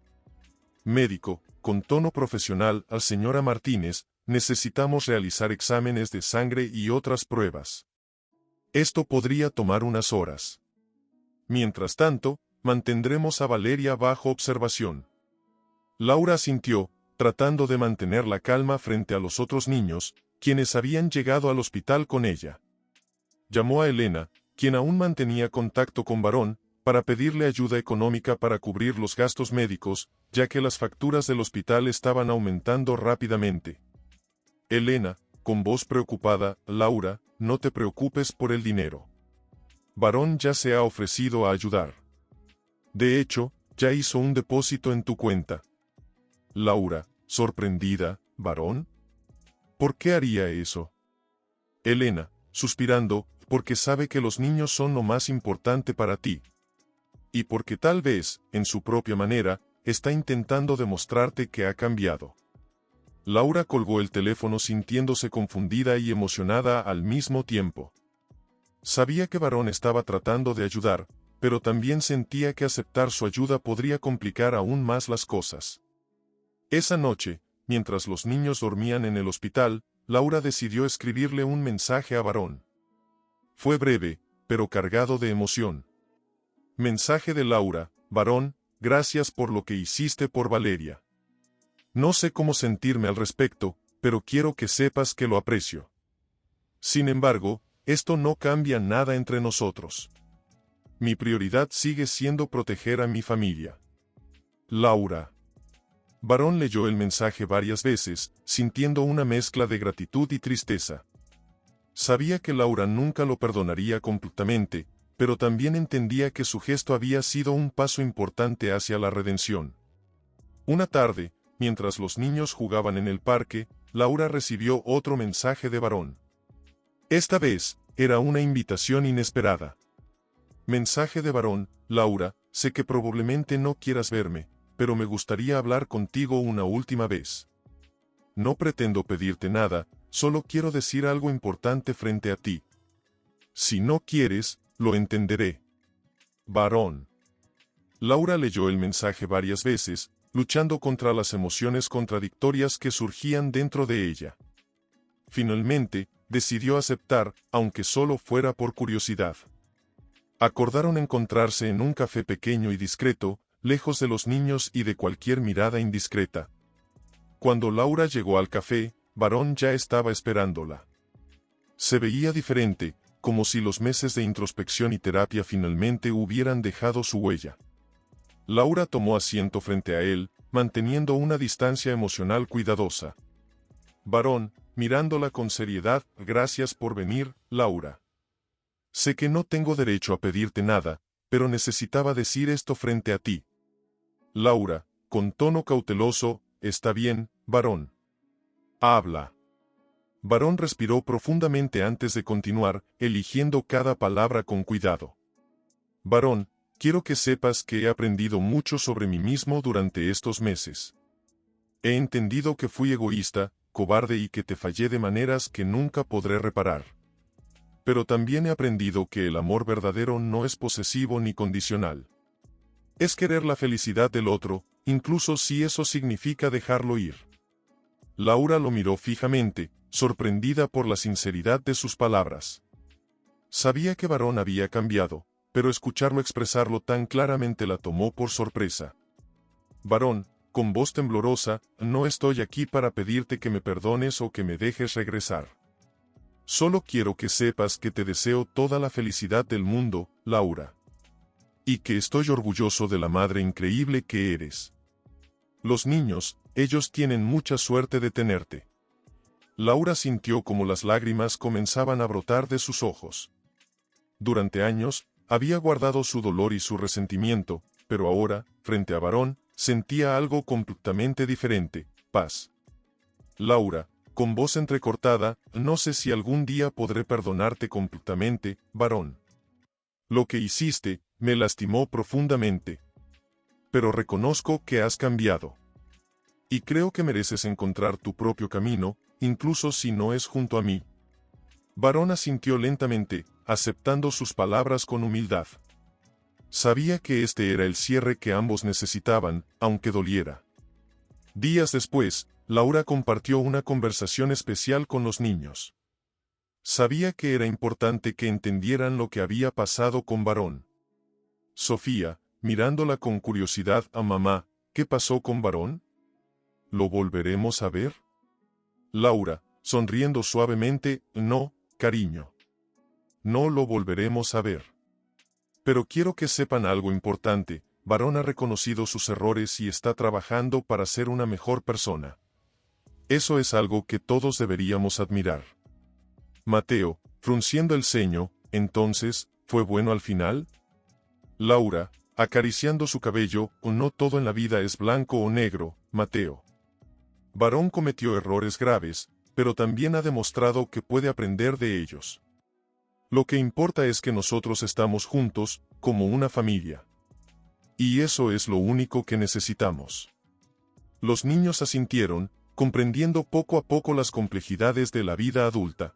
Médico, con tono profesional, a señora Martínez, necesitamos realizar exámenes de sangre y otras pruebas. Esto podría tomar unas horas. Mientras tanto, mantendremos a Valeria bajo observación. Laura asintió, tratando de mantener la calma frente a los otros niños, quienes habían llegado al hospital con ella. Llamó a Elena, quien aún mantenía contacto con Varón, para pedirle ayuda económica para cubrir los gastos médicos, ya que las facturas del hospital estaban aumentando rápidamente. Elena, con voz preocupada, Laura, no te preocupes por el dinero. Varón ya se ha ofrecido a ayudar. De hecho, ya hizo un depósito en tu cuenta. Laura, sorprendida, ¿varón? ¿Por qué haría eso? Elena, suspirando, porque sabe que los niños son lo más importante para ti. Y porque tal vez, en su propia manera, está intentando demostrarte que ha cambiado. Laura colgó el teléfono sintiéndose confundida y emocionada al mismo tiempo. Sabía que Varón estaba tratando de ayudar, pero también sentía que aceptar su ayuda podría complicar aún más las cosas. Esa noche, mientras los niños dormían en el hospital, Laura decidió escribirle un mensaje a Varón. Fue breve, pero cargado de emoción. Mensaje de Laura: Varón, gracias por lo que hiciste por Valeria. No sé cómo sentirme al respecto, pero quiero que sepas que lo aprecio. Sin embargo, esto no cambia nada entre nosotros. Mi prioridad sigue siendo proteger a mi familia. Laura. Varón leyó el mensaje varias veces, sintiendo una mezcla de gratitud y tristeza. Sabía que Laura nunca lo perdonaría completamente, pero también entendía que su gesto había sido un paso importante hacia la redención. Una tarde, mientras los niños jugaban en el parque, Laura recibió otro mensaje de Varón. Esta vez, era una invitación inesperada. Mensaje de Varón: Laura, sé que probablemente no quieras verme, pero me gustaría hablar contigo una última vez. No pretendo pedirte nada, solo quiero decir algo importante frente a ti. Si no quieres, lo entenderé. Varón. Laura leyó el mensaje varias veces, luchando contra las emociones contradictorias que surgían dentro de ella. Finalmente, decidió aceptar, aunque solo fuera por curiosidad. Acordaron encontrarse en un café pequeño y discreto, lejos de los niños y de cualquier mirada indiscreta. Cuando Laura llegó al café, Varón ya estaba esperándola. Se veía diferente, como si los meses de introspección y terapia finalmente hubieran dejado su huella. Laura tomó asiento frente a él, manteniendo una distancia emocional cuidadosa. Varón, mirándola con seriedad: gracias por venir, Laura. Sé que no tengo derecho a pedirte nada, pero necesitaba decir esto frente a ti. Laura, con tono cauteloso: está bien, Varón. Habla. Varón respiró profundamente antes de continuar, eligiendo cada palabra con cuidado. Varón, quiero que sepas que he aprendido mucho sobre mí mismo durante estos meses. He entendido que fui egoísta, cobarde y que te fallé de maneras que nunca podré reparar. Pero también he aprendido que el amor verdadero no es posesivo ni condicional. Es querer la felicidad del otro, incluso si eso significa dejarlo ir. Laura lo miró fijamente, sorprendida por la sinceridad de sus palabras. Sabía que Varón había cambiado, pero escucharlo expresarlo tan claramente la tomó por sorpresa. Varón, con voz temblorosa: no estoy aquí para pedirte que me perdones o que me dejes regresar. Solo quiero que sepas que te deseo toda la felicidad del mundo, Laura. Y que estoy orgulloso de la madre increíble que eres. Los niños, ellos tienen mucha suerte de tenerte. Laura sintió como las lágrimas comenzaban a brotar de sus ojos. Durante años, había guardado su dolor y su resentimiento, pero ahora, frente a Varón, sentía algo completamente diferente: paz. Laura, con voz entrecortada: no sé si algún día podré perdonarte completamente, Varón. Lo que hiciste, me lastimó profundamente. Pero reconozco que has cambiado. Y creo que mereces encontrar tu propio camino, incluso si no es junto a mí. Varón asintió lentamente, aceptando sus palabras con humildad. Sabía que este era el cierre que ambos necesitaban, aunque doliera. Días después, Laura compartió una conversación especial con los niños. Sabía que era importante que entendieran lo que había pasado con Varón. Sofía, mirándola con curiosidad a mamá: ¿qué pasó con Varón? ¿Lo volveremos a ver? Laura, sonriendo suavemente: no, cariño. No lo volveremos a ver. Pero quiero que sepan algo importante: Varón ha reconocido sus errores y está trabajando para ser una mejor persona. Eso es algo que todos deberíamos admirar. Mateo, frunciendo el ceño: entonces, ¿fue bueno al final? Laura, acariciando su cabello, o no todo en la vida es blanco o negro, Mateo. Varón cometió errores graves, pero también ha demostrado que puede aprender de ellos. Lo que importa es que nosotros estamos juntos, como una familia. Y eso es lo único que necesitamos. Los niños asintieron, comprendiendo poco a poco las complejidades de la vida adulta.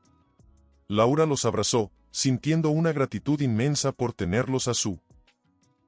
Laura los abrazó, sintiendo una gratitud inmensa por tenerlos a su